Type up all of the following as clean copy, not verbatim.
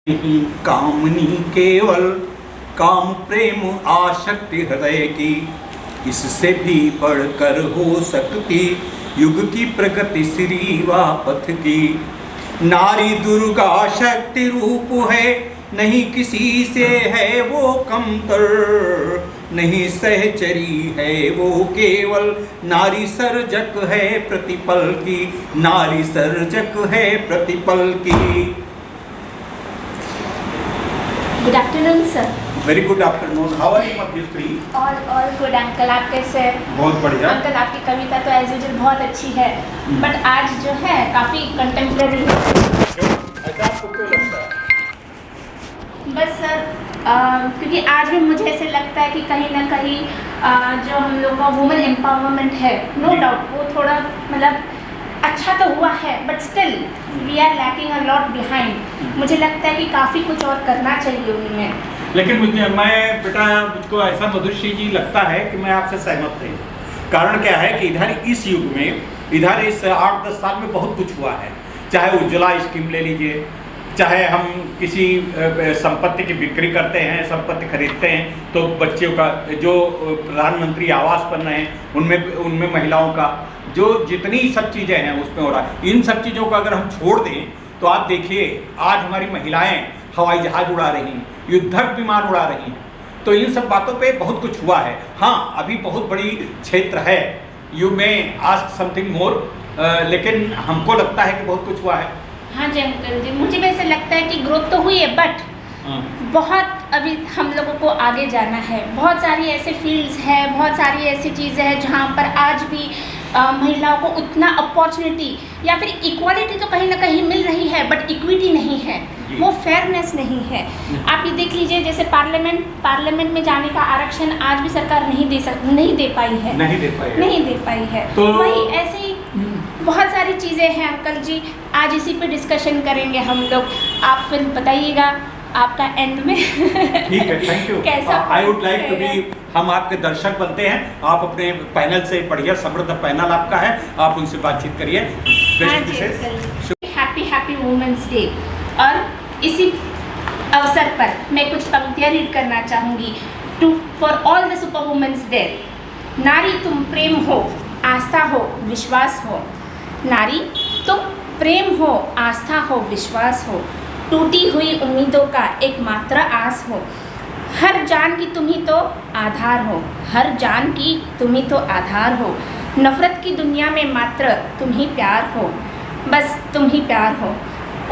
नहीं कामनी केवल काम प्रेम आशक्ति हृदय की, इससे भी बढ़कर हो सकती युग की प्रगति श्री व पथ की। नारी दुर्गा शक्ति रूप है, नहीं किसी से है वो कमतर, नहीं सहचरी है वो केवल नारी सर्जक है प्रतिपल की, नारी सर्जक है प्रतिपल की। Good afternoon sir. Very good afternoon. How are you Madhushree? और गुड अंकल, आप कैसे हैं? बहुत बढ़िया। अंकल आपकी कविता तो एज यूजुअल बहुत अच्छी है, बट आज जो है काफ़ी कंटेम्प्रेरी है। ऐसा आपको क्यों लगता है? बस सर क्योंकि आज भी मुझे ऐसे लगता है कि कहीं ना कहीं जो हम लोग का वुमेन एम्पावरमेंट है, नो डाउट वो थोड़ा मतलब अच्छा तो हुआ है, but still we are lacking a lot behind. मुझे लगता है कि काफ़ी कुछ और करना चाहिए उनमें। लेकिन मुझको ऐसा मधुश्री जी लगता है कि मैं आपसे सहमत नहीं। कारण क्या है कि इधर इस युग में, इधर इस 8-10 साल में बहुत कुछ हुआ है। चाहे उज्ज्वला स्कीम ले लीजिए, चाहे हम किसी संपत्ति की बिक्री करते हैं, संपत्ति खरीदते हैं तो बच्चों का जो प्रधानमंत्री आवास बन रहे हैं उनमें महिलाओं का जो जितनी सब चीज़ें हैं उसमें हो रहा है। इन सब चीज़ों को अगर हम छोड़ दें तो आप देखिए आज हमारी महिलाएं हवाई जहाज उड़ा रही हैं, युद्धक विमान उड़ा रही हैं। तो इन सब बातों पे बहुत कुछ हुआ है। हाँ, अभी बहुत बड़ी क्षेत्र है, यू में आस्क समथिंग मोर, लेकिन हमको लगता है कि बहुत कुछ हुआ है। हाँ जी अंकल जी, मुझे भी ऐसा लगता है कि ग्रोथ तो हुई है, बट बहुत अभी हम लोगों को आगे जाना है। बहुत सारी ऐसे फील्ड्स हैं, बहुत सारी ऐसी चीज़ें हैं जहाँ पर आज भी महिलाओं को उतना अपॉर्चुनिटी या फिर इक्वालिटी तो कहीं ना कहीं मिल रही है, बट इक्विटी नहीं है, वो फेयरनेस नहीं है। आप ये देख लीजिए, जैसे पार्लियामेंट में जाने का आरक्षण आज भी सरकार नहीं दे पाई है। तो वही ऐसे ही बहुत सारी चीज़ें हैं अंकल जी, आज इसी पे डिस्कशन करेंगे हम लोग। आप फिर बताइएगा आपका एंड में ठीक है, थैंक यू। कैसा I would like to be, हम आपके दर्शक बनते हैं। आप अपने पैनल से, बढ़िया समृद्ध पैनल आपका है, आप उनसे बातचीत करिए। हैप्पी वुमेन्स डे, और इसी अवसर पर मैं कुछ पंक्तियाँ रीड करना चाहूँगी। For all the super women's day. नारी तुम प्रेम हो, आस्था हो, विश्वास हो। नारी तुम प्रेम हो, आस्था हो, विश्वास हो। टूटी हुई उम्मीदों का एकमात्र आस हो। हर जान की तुम ही तो आधार हो, हर जान की तुम ही तो आधार हो। नफरत की दुनिया में मात्र तुम ही प्यार हो, बस तुम ही प्यार हो।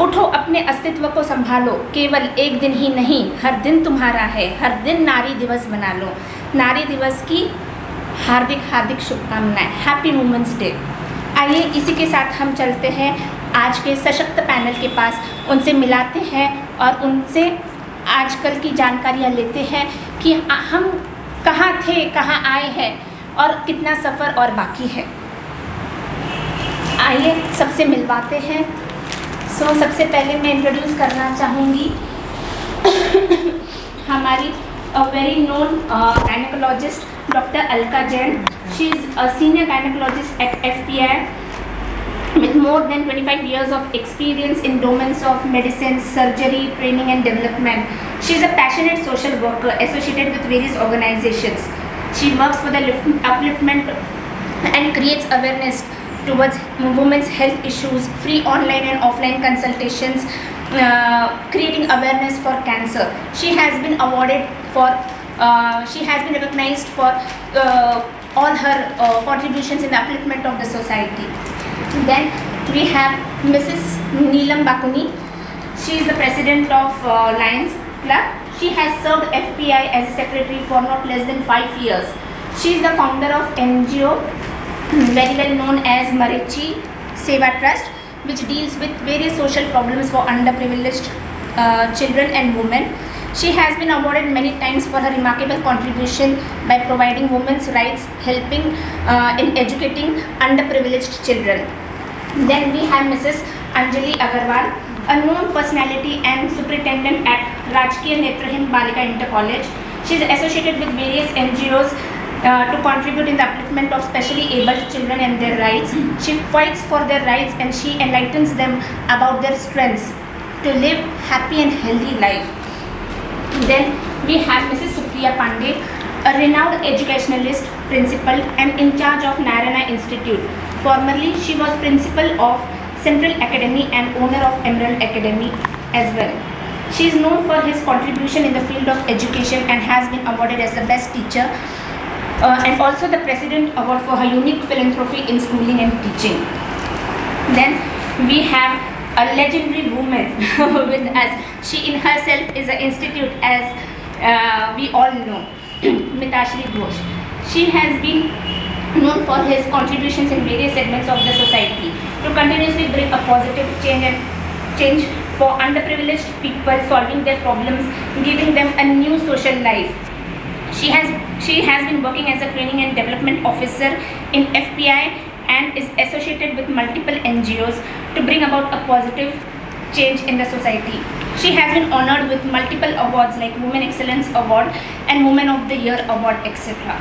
उठो अपने अस्तित्व को संभालो, केवल एक दिन ही नहीं, हर दिन तुम्हारा है, हर दिन नारी दिवस बना लो। नारी दिवस की हार्दिक हार्दिक शुभकामनाएं। Happy women's day. आइए इसी के साथ हम चलते हैं आज के सशक्त पैनल के पास, उनसे मिलाते हैं और उनसे आजकल की जानकारियाँ लेते हैं कि हम कहाँ थे, कहाँ आए हैं और कितना सफ़र और बाकी है। आइए सबसे मिलवाते हैं। सबसे पहले मैं इंट्रोड्यूस करना चाहूँगी हमारी very known gynaecologist Dr. Alka Jain. She is a senior gynecologist at FPI with more than 25 years of experience in domains of medicine, surgery, training and development. She is a passionate social worker associated with various organizations. She works for the upliftment and creates awareness towards women's health issues, free online and offline consultations, creating awareness for cancer. She has been awarded for she has been recognized for all her contributions in the upliftment of the society. Then we have Mrs. Neelam Bakuni. She is the president of Lions Club. She has served FPI as a secretary for not less than 5 years. She is the founder of NGO very well known as Marichi Seva Trust, which deals with various social problems for underprivileged children and women. She has been awarded many times for her remarkable contribution by providing women's rights, helping in educating underprivileged children. Then we have Mrs. Anjali Agarwal, a known personality and superintendent at Rajkiya Netrahin Balika Inter College. She is associated with various NGOs to contribute in the upliftment of specially abled children and their rights. She fights for their rights and she enlightens them about their strengths to live happy and healthy life. Then we have Mrs. Supriya Pandey, a renowned educationalist, principal and in charge of Narayana Institute. Formerly, she was principal of Central Academy and owner of Emerald Academy as well. She is known for his contribution in the field of education and has been awarded as the best teacher and also the President Award for her unique philanthropy in schooling and teaching. Then we have a legendary woman with us. She in herself is an institute, as we all know, Mitashri Ghosh. She has been known for his contributions in various segments of the society to continuously bring a positive change for underprivileged people, solving their problems, giving them a new social life. She has been working as a training and development officer in FPI and is associated with multiple NGOs to bring about a positive change in the society. She has been honored with multiple awards like Women Excellence Award and Women of the Year Award, etc.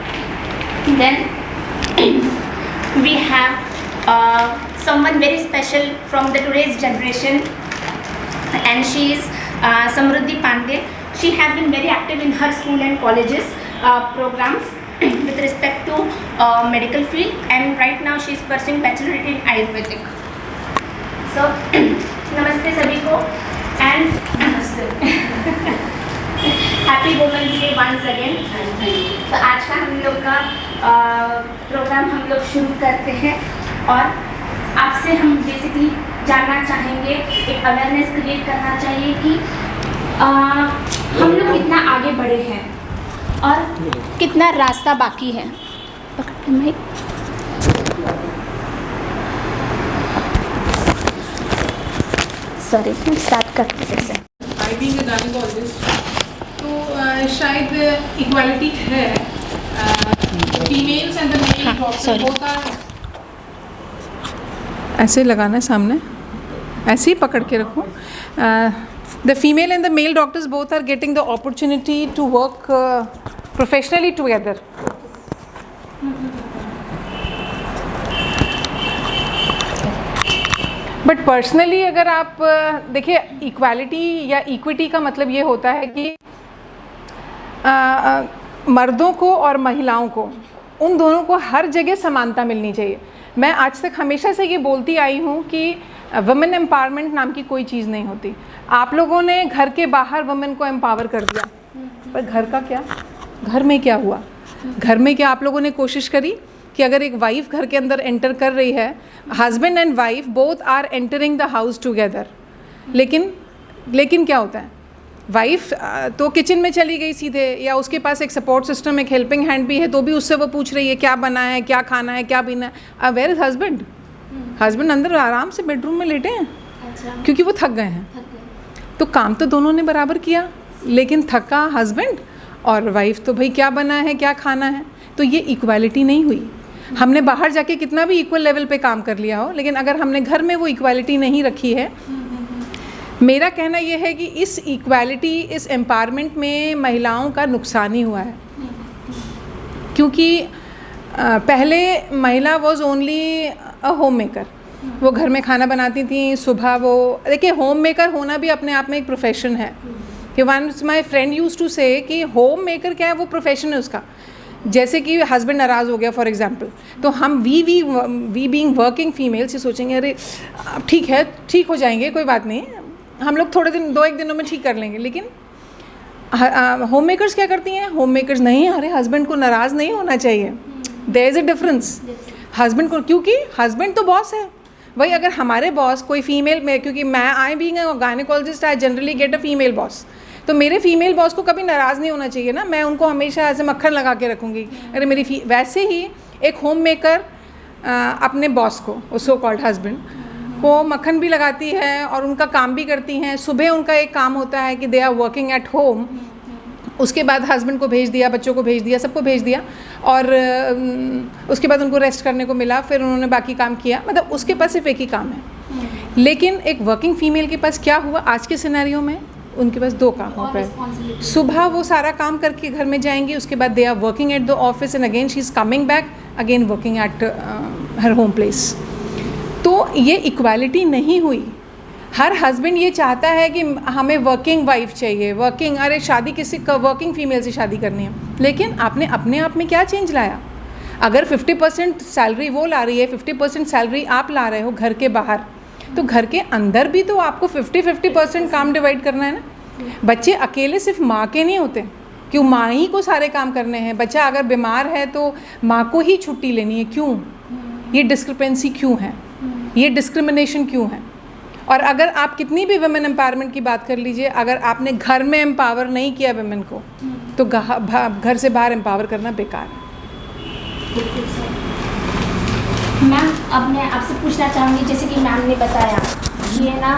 Then we have someone very special from the today's generation, and she is Samruddhi Pandey. She has been very active in her school and colleges programs with respect to medical field, and right now she is pursuing bachelor in Ayurvedic. So नमस्ते सभी को and happy women's day once again. तो आज का हम लोग का programme हम लोग शुरू करते हैं और आपसे हम बेसिकली जानना चाहेंगे, एक अवेयरनेस क्रिएट करना चाहिए कि हम लोग कितना आगे बढ़े हैं और कितना रास्ता बाकी है। सॉरी, स्टार्ट करते हैं। आई बीइंग अ गायनेकोलॉजिस्ट, तो शायद इक्वालिटी है, females and the male doctor both are. ऐसे लगाना है सामने, ऐसे ही पकड़ के रखो। The female and the male doctors both are getting the opportunity to work professionally together. But personally अगर आप देखिए, इक्वालिटी या इक्विटी का मतलब ये होता है कि मर्दों को और महिलाओं को, उन दोनों को हर जगह समानता मिलनी चाहिए। मैं आज तक हमेशा से ये बोलती आई हूँ कि वुमेन एम्पावरमेंट नाम की कोई चीज़ नहीं होती। आप लोगों ने घर के बाहर वुमेन को एम्पावर कर दिया, पर घर का क्या? घर में क्या हुआ? घर में क्या आप लोगों ने कोशिश करी कि अगर एक वाइफ घर के अंदर एंटर कर रही है, husband and wife both are entering the house together, लेकिन क्या होता है, वाइफ तो किचन में चली गई सीधे, या उसके पास एक सपोर्ट सिस्टम, एक हेल्पिंग हैंड भी है, तो भी उससे वो पूछ रही है क्या बना है, क्या खाना है, क्या पीना है। Where is husband? हस्बैंड अंदर आराम से बेडरूम में लेटे हैं, क्योंकि वो थक गए हैं। तो काम तो दोनों ने बराबर किया, लेकिन थका हस्बैंड और वाइफ तो भाई क्या बना है, क्या खाना है। तो ये इक्वालिटी नहीं हुई। हमने बाहर जाके कितना भी इक्वल लेवल पे काम कर लिया हो, लेकिन अगर हमने घर में वो इक्वालिटी नहीं रखी है, मेरा कहना ये है कि इस इक्वालिटी, इस एम्पावरमेंट में महिलाओं का नुकसान ही हुआ है। क्योंकि पहले महिला was only a home maker, वो घर में खाना बनाती थी सुबह। वो देखिए, होम मेकर होना भी अपने आप में एक प्रोफेशन है। कि once my friend use to say कि होम मेकर क्या है, वो प्रोफेशन है उसका। जैसे कि हस्बैंड नाराज़ हो गया फॉर एग्जांपल, तो हम वी बीइंग वर्किंग फीमेल्स ये सोचेंगे अरे ठीक है, ठीक हो जाएंगे, कोई बात नहीं, हम लोग थोड़े दिन, 2-1 दिनों में ठीक कर लेंगे। लेकिन होम मेकर्स क्या करती हैं? होम मेकर्स नहीं, अरे हस्बैंड को नाराज़ नहीं होना चाहिए। There is a difference. Husband को, क्योंकि हस्बैंड तो बॉस है। वही अगर हमारे बॉस कोई फीमेल में, क्योंकि मैं I being a gynaecologist I generally get a female boss, तो मेरे फीमेल बॉस को कभी नाराज़ नहीं होना चाहिए ना। मैं उनको हमेशा ऐसे मक्खन लगा के रखूँगी। अरे मेरी वैसे ही एक होम मेकर अपने बॉस को, सो कॉल्ड हस्बैंड को मक्खन भी लगाती है और उनका काम भी करती हैं। सुबह उनका एक काम होता है कि they are working at home, उसके बाद हस्बैंड को भेज दिया, बच्चों को भेज दिया, सबको भेज दिया, और उसके बाद उनको रेस्ट करने को मिला, फिर उन्होंने बाकी काम किया। मतलब उसके पास सिर्फ एक ही काम है। लेकिन एक वर्किंग फीमेल के पास क्या हुआ आज के सिनेरियो में? उनके पास 2 काम होता है। सुबह वो सारा काम करके घर में जाएंगी, उसके बाद they are working at the office and again she is coming back again working at her home place. तो ये इक्वालिटी नहीं हुई। हर हस्बैंड ये चाहता है कि हमें वर्किंग वाइफ चाहिए, वर्किंग, अरे शादी किसी वर्किंग फीमेल से शादी करनी है, लेकिन आपने अपने आप में क्या चेंज लाया? अगर 50% सैलरी वो ला रही है, 50% सैलरी आप ला रहे हो घर के बाहर, तो घर के अंदर भी तो आपको 50-50% काम डिवाइड करना है ना। बच्चे अकेले सिर्फ माँ के नहीं होते, क्यों माँ ही को सारे काम करने हैं। बच्चा अगर बीमार है तो माँ को ही छुट्टी लेनी है, क्यों? ये डिस्क्रिपेंसी क्यों है? ये डिस्क्रिमिनेशन क्यों है? और अगर आप कितनी भी वुमेन एम्पावरमेंट की बात कर लीजिए, अगर आपने घर में एम्पावर नहीं किया वुमेन को, तो घर से बाहर एम्पावर करना बेकार है। मैम, अब मैं आपसे पूछना चाहूँगी, जैसे कि मैम ने बताया कि है ना,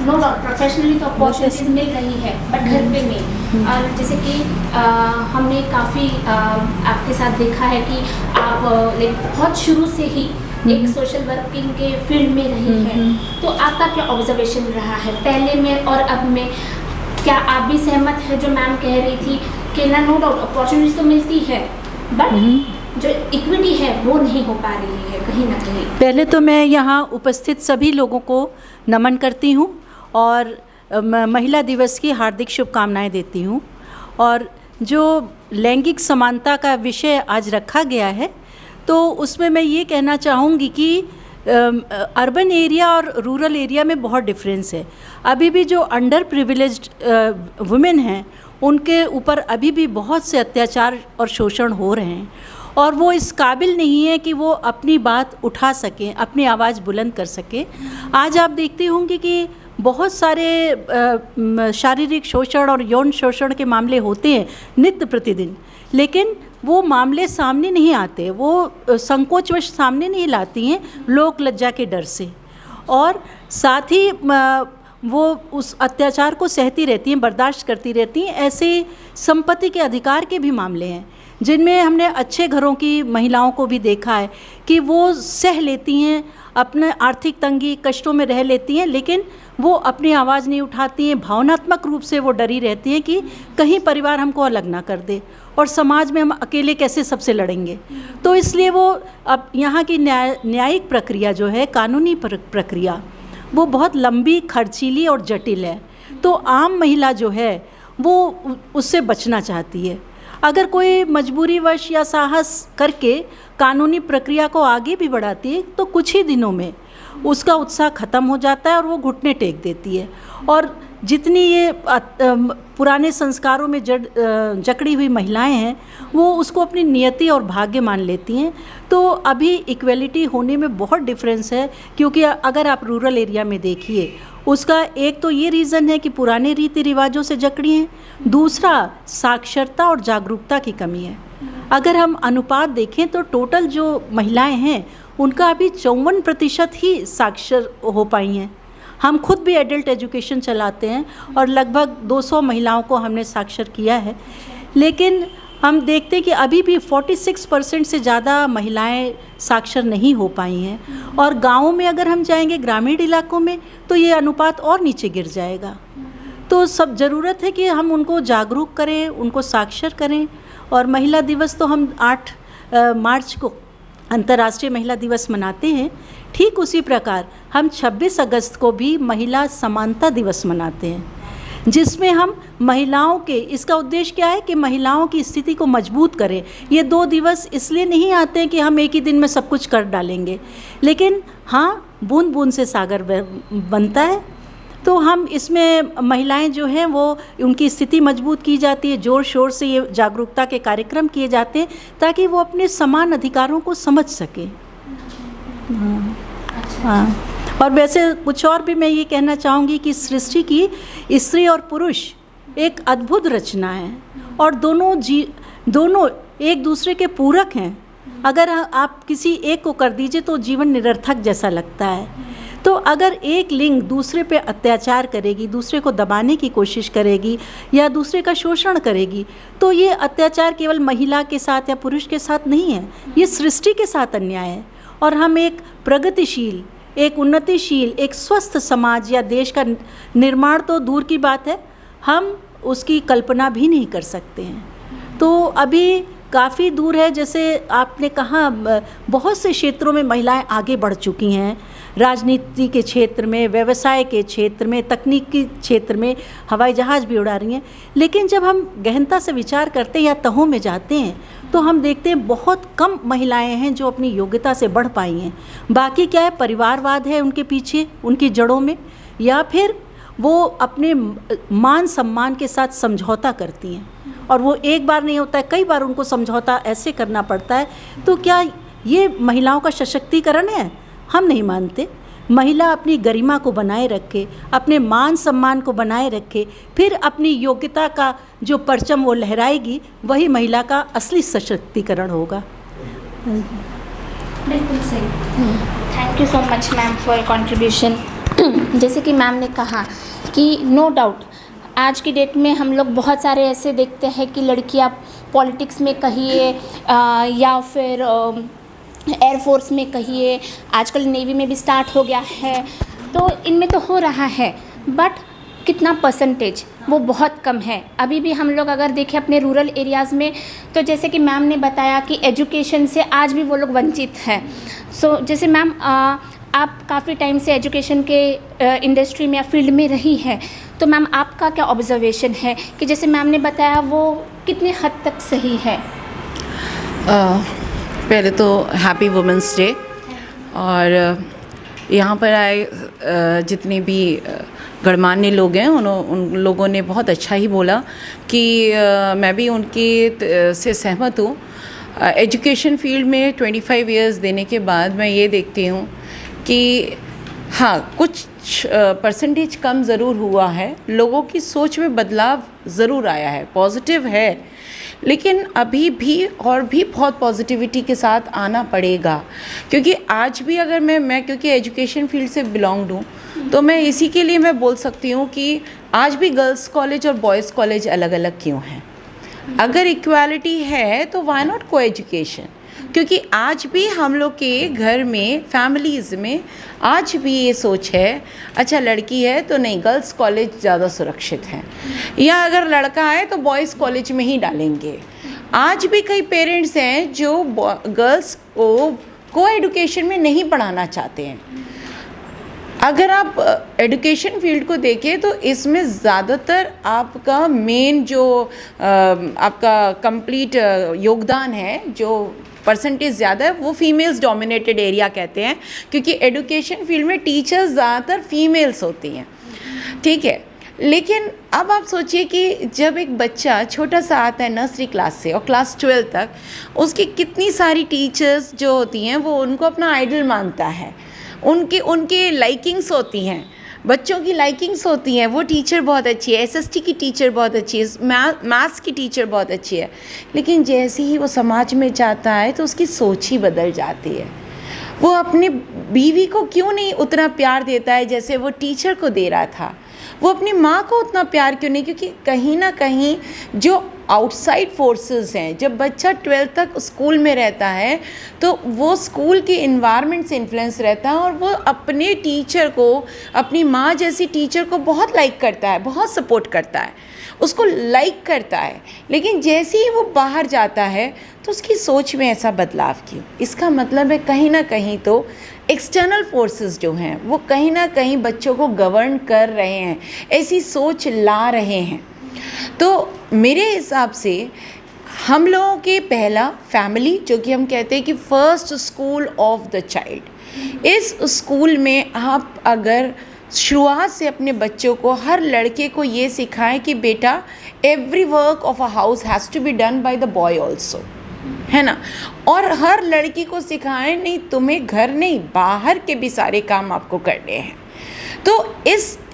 नो डाउट प्रोफेशनली तो अपॉर्चुनिटीज मिल रही है, बट घर पे नहीं। और जैसे कि हमने काफ़ी आपके साथ देखा है कि आप बहुत शुरू से ही एक सोशल वर्किंग के फील्ड में रही है, तो आपका क्या ऑब्जर्वेशन रहा है पहले में और अब में? क्या आप भी सहमत है जो मैम कह रही थी कि ना, नो डाउट अपॉर्चुनिटीज तो मिलती है, बट जो इक्विटी है वो नहीं हो पा रही है कहीं ना कहीं? पहले तो मैं यहाँ उपस्थित सभी लोगों को नमन करती हूँ और महिला दिवस की हार्दिक शुभकामनाएं देती हूँ। और जो लैंगिक समानता का विषय आज रखा गया है, तो उसमें मैं ये कहना चाहूँगी कि अर्बन एरिया और रूरल एरिया में बहुत डिफरेंस है। अभी भी जो अंडर प्रिविलेज्ड वुमेन हैं, उनके ऊपर अभी भी बहुत से अत्याचार और शोषण हो रहे हैं, और वो इस काबिल नहीं है कि वो अपनी बात उठा सकें, अपनी आवाज़ बुलंद कर सकें। आज आप देखते होंगे कि बहुत सारे शारीरिक शोषण और यौन शोषण के मामले होते हैं नित्य प्रतिदिन, लेकिन वो मामले सामने नहीं आते, वो संकोचवश सामने नहीं लाती हैं लोक लज्जा के डर से, और साथ ही वो उस अत्याचार को सहती रहती हैं, बर्दाश्त करती रहती हैं। ऐसे संपत्ति के अधिकार के भी मामले हैं जिनमें हमने अच्छे घरों की महिलाओं को भी देखा है कि वो सह लेती हैं, अपने आर्थिक तंगी कष्टों में रह लेती हैं, लेकिन वो अपनी आवाज़ नहीं उठाती हैं। भावनात्मक रूप से वो डरी रहती हैं कि कहीं परिवार हमको अलग ना कर दे और समाज में हम अकेले कैसे सबसे लड़ेंगे। तो इसलिए वो अब यहाँ की न्यायिक प्रक्रिया जो है, कानूनी प्रक्रिया, वो बहुत लंबी, खर्चीली और जटिल है। तो आम महिला जो है वो उससे बचना चाहती है। अगर कोई मजबूरीवश या साहस करके कानूनी प्रक्रिया को आगे भी बढ़ाती है, तो कुछ ही दिनों में उसका उत्साह ख़त्म हो जाता है और वो घुटने टेक देती है। और जितनी ये पुराने संस्कारों में जकड़ी हुई महिलाएं हैं, वो उसको अपनी नियति और भाग्य मान लेती हैं। तो अभी इक्वलिटी होने में बहुत डिफरेंस है, क्योंकि अगर आप रूरल एरिया में देखिए, उसका एक तो ये रीज़न है कि पुराने रीति रिवाजों से जकड़ी हैं, दूसरा साक्षरता और जागरूकता की कमी है। अगर हम अनुपात देखें तो टोटल जो महिलाएं हैं उनका अभी 54% ही साक्षर हो पाई हैं। हम खुद भी एडल्ट एजुकेशन चलाते हैं और लगभग 200 महिलाओं को हमने साक्षर किया है, लेकिन हम देखते हैं कि अभी भी 46% से ज़्यादा महिलाएं साक्षर नहीं हो पाई हैं। और गाँवों में अगर हम जाएंगे, ग्रामीण इलाकों में, तो ये अनुपात और नीचे गिर जाएगा। तो सब ज़रूरत है कि हम उनको जागरूक करें, उनको साक्षर करें। और महिला दिवस तो हम 8 मार्च को अंतर्राष्ट्रीय महिला दिवस मनाते हैं, ठीक उसी प्रकार हम 26 अगस्त को भी महिला समानता दिवस मनाते हैं, जिसमें हम महिलाओं के, इसका उद्देश्य क्या है कि महिलाओं की स्थिति को मजबूत करें। ये 2 दिवस इसलिए नहीं आते हैं कि हम एक ही दिन में सब कुछ कर डालेंगे, लेकिन हाँ, बूंद बूंद से सागर बनता है। तो हम इसमें महिलाएं जो हैं वो उनकी स्थिति मजबूत की जाती है, ज़ोर शोर से ये जागरूकता के कार्यक्रम किए जाते हैं ताकि वो अपने समान अधिकारों को समझ सकें। हाँ, और वैसे कुछ और भी मैं ये कहना चाहूँगी कि सृष्टि की स्त्री और पुरुष एक अद्भुत रचना है और दोनों एक दूसरे के पूरक हैं। अगर आप किसी एक को कर दीजिए तो जीवन निरर्थक जैसा लगता है। तो अगर एक लिंग दूसरे पे अत्याचार करेगी, दूसरे को दबाने की कोशिश करेगी या दूसरे का शोषण करेगी, तो ये अत्याचार केवल महिला के साथ या पुरुष के साथ नहीं है, ये सृष्टि के साथ अन्याय है। और हम एक प्रगतिशील, एक उन्नतिशील, एक स्वस्थ समाज या देश का निर्माण तो दूर की बात है, हम उसकी कल्पना भी नहीं कर सकते हैं। तो अभी काफ़ी दूर है, जैसे आपने कहा बहुत से क्षेत्रों में महिलाएं आगे बढ़ चुकी हैं, राजनीति के क्षेत्र में, व्यवसाय के क्षेत्र में, तकनीकी क्षेत्र में हवाई जहाज़ भी उड़ा रही हैं। लेकिन जब हम गहनता से विचार करते हैं या तहों में जाते हैं तो हम देखते हैं बहुत कम महिलाएं हैं जो अपनी योग्यता से बढ़ पाई हैं। बाकी क्या है, परिवारवाद है उनके पीछे, उनकी जड़ों में, या फिर वो अपने मान सम्मान के साथ समझौता करती हैं। और वो एक बार नहीं होता है, कई बार उनको समझौता ऐसे करना पड़ता है। तो क्या ये महिलाओं का सशक्तिकरण है? हम नहीं मानते। महिला अपनी गरिमा को बनाए रखे, अपने मान सम्मान को बनाए रखे, फिर अपनी योग्यता का जो परचम वो लहराएगी, वही महिला का असली सशक्तिकरण होगा। बिल्कुल सही। Thank you so much ma'am for your contribution. जैसे कि मैम ने कहा कि नो डाउट आज की डेट में हम लोग बहुत सारे ऐसे देखते हैं कि लड़कियां पॉलिटिक्स में कहिए या फिर एयरफोर्स में कहिए, आजकल नेवी में भी स्टार्ट हो गया है, तो इनमें तो हो रहा है, बट कितना परसेंटेज, वो बहुत कम है। अभी भी हम लोग अगर देखें अपने रूरल एरियाज़ में, तो जैसे कि मैम ने बताया कि एजुकेशन से आज भी वो लोग वंचित हैं। सो जैसे मैम आप काफ़ी टाइम से एजुकेशन के इंडस्ट्री में या फील्ड में रही हैं, तो मैम आपका क्या ऑब्जर्वेशन है कि जैसे मैम ने बताया वो कितने हद तक सही है? पहले तो हैप्पी वुमेंस डे। और यहाँ पर आए जितने भी गणमान्य लोग हैं उन लोगों ने बहुत अच्छा ही बोला कि मैं भी उनकी से सहमत हूँ। एजुकेशन फील्ड में 25 इयर्स देने के बाद मैं ये देखती हूँ कि हाँ, कुछ परसेंटेज कम ज़रूर हुआ है, लोगों की सोच में बदलाव ज़रूर आया है, पॉजिटिव है, लेकिन अभी भी और भी बहुत पॉजिटिविटी के साथ आना पड़ेगा। क्योंकि आज भी अगर मैं क्योंकि एजुकेशन फील्ड से बिलोंग्ड हूँ, तो मैं इसी के लिए मैं बोल सकती हूँ कि आज भी गर्ल्स कॉलेज और बॉयज़ कॉलेज अलग अलग क्यों हैं। अगर इक्वालिटी है तो वाई नॉट को एजुकेशन, क्योंकि आज भी हम लोग के घर में, फैमिलीज़ में आज भी ये सोच है, अच्छा लड़की है तो नहीं, गर्ल्स कॉलेज ज़्यादा सुरक्षित है, या अगर लड़का है तो बॉयज़ कॉलेज में ही डालेंगे। आज भी कई पेरेंट्स हैं जो गर्ल्स को एजुकेशन में नहीं पढ़ाना चाहते हैं। अगर आप एजुकेशन फील्ड को देखें तो इसमें ज़्यादातर आपका मेन जो आपका कंप्लीट योगदान है, जो परसेंटेज ज़्यादा है, वो फीमेल्स डोमिनेटेड एरिया कहते हैं, क्योंकि एजुकेशन फील्ड में टीचर्स ज़्यादातर फीमेल्स होती हैं, ठीक है। लेकिन अब आप सोचिए कि जब एक बच्चा छोटा सा आता है नर्सरी क्लास से और क्लास 12 तक, उसकी कितनी सारी टीचर्स जो होती हैं वो उनको अपना आइडल मानता है, उनके लाइकिंग्स होती हैं, बच्चों की लाइकिंग्स होती हैं। वो टीचर बहुत अच्छी है, एसएसटी की टीचर बहुत अच्छी है, मैथ्स की टीचर बहुत अच्छी है, लेकिन जैसे ही वो समाज में जाता है तो उसकी सोच ही बदल जाती है। वो अपनी बीवी को क्यों नहीं उतना प्यार देता है जैसे वो टीचर को दे रहा था, वो अपनी माँ को उतना प्यार क्यों नहीं, क्योंकि कहीं ना कहीं जो आउटसाइड फोर्सेस हैं, जब बच्चा 12th तक स्कूल में रहता है तो वो स्कूल के इन्वायरमेंट से इन्फ्लुएंस रहता है, और वो अपने टीचर को, अपनी माँ जैसी टीचर को बहुत लाइक करता है, बहुत सपोर्ट करता है, उसको लाइक करता है। लेकिन जैसे ही वो बाहर जाता है तो उसकी सोच में ऐसा बदलाव क्यों? इसका मतलब है कहीं ना कहीं तो एक्सटर्नल फोर्सेस जो हैं वो कहीं ना कहीं बच्चों को गवर्न कर रहे हैं, ऐसी सोच ला रहे हैं। तो मेरे हिसाब से हम लोगों के पहला फैमिली, जो कि हम कहते हैं कि first school of the child, इस स्कूल में आप अगर शुरुआत से अपने बच्चों को, हर लड़के को ये सिखाएं कि बेटा every work of a house has to be done by the boy also, है ना, और हर लड़की को सिखाएं नहीं तुम्हें घर नहीं बाहर के भी सारे काम आपको करने हैं। तो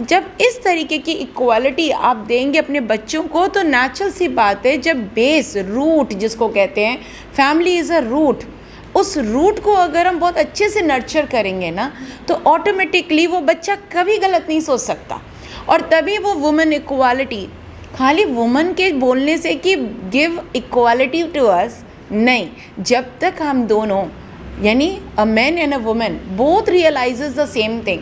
जब इस तरीके की इक्वालिटी आप देंगे अपने बच्चों को, तो नेचुरल सी बात है, जब बेस रूट जिसको कहते हैं, फैमिली इज़ अ रूट, उस रूट को अगर हम बहुत अच्छे से नर्चर करेंगे ना, तो ऑटोमेटिकली वो बच्चा कभी गलत नहीं सोच सकता। और तभी वो वुमेन इक्वालिटी, खाली वुमेन के बोलने से कि गिव इक्वालिटी टू अस, नहीं, जब तक हम दोनों यानी a man and a woman both realizes the same thing,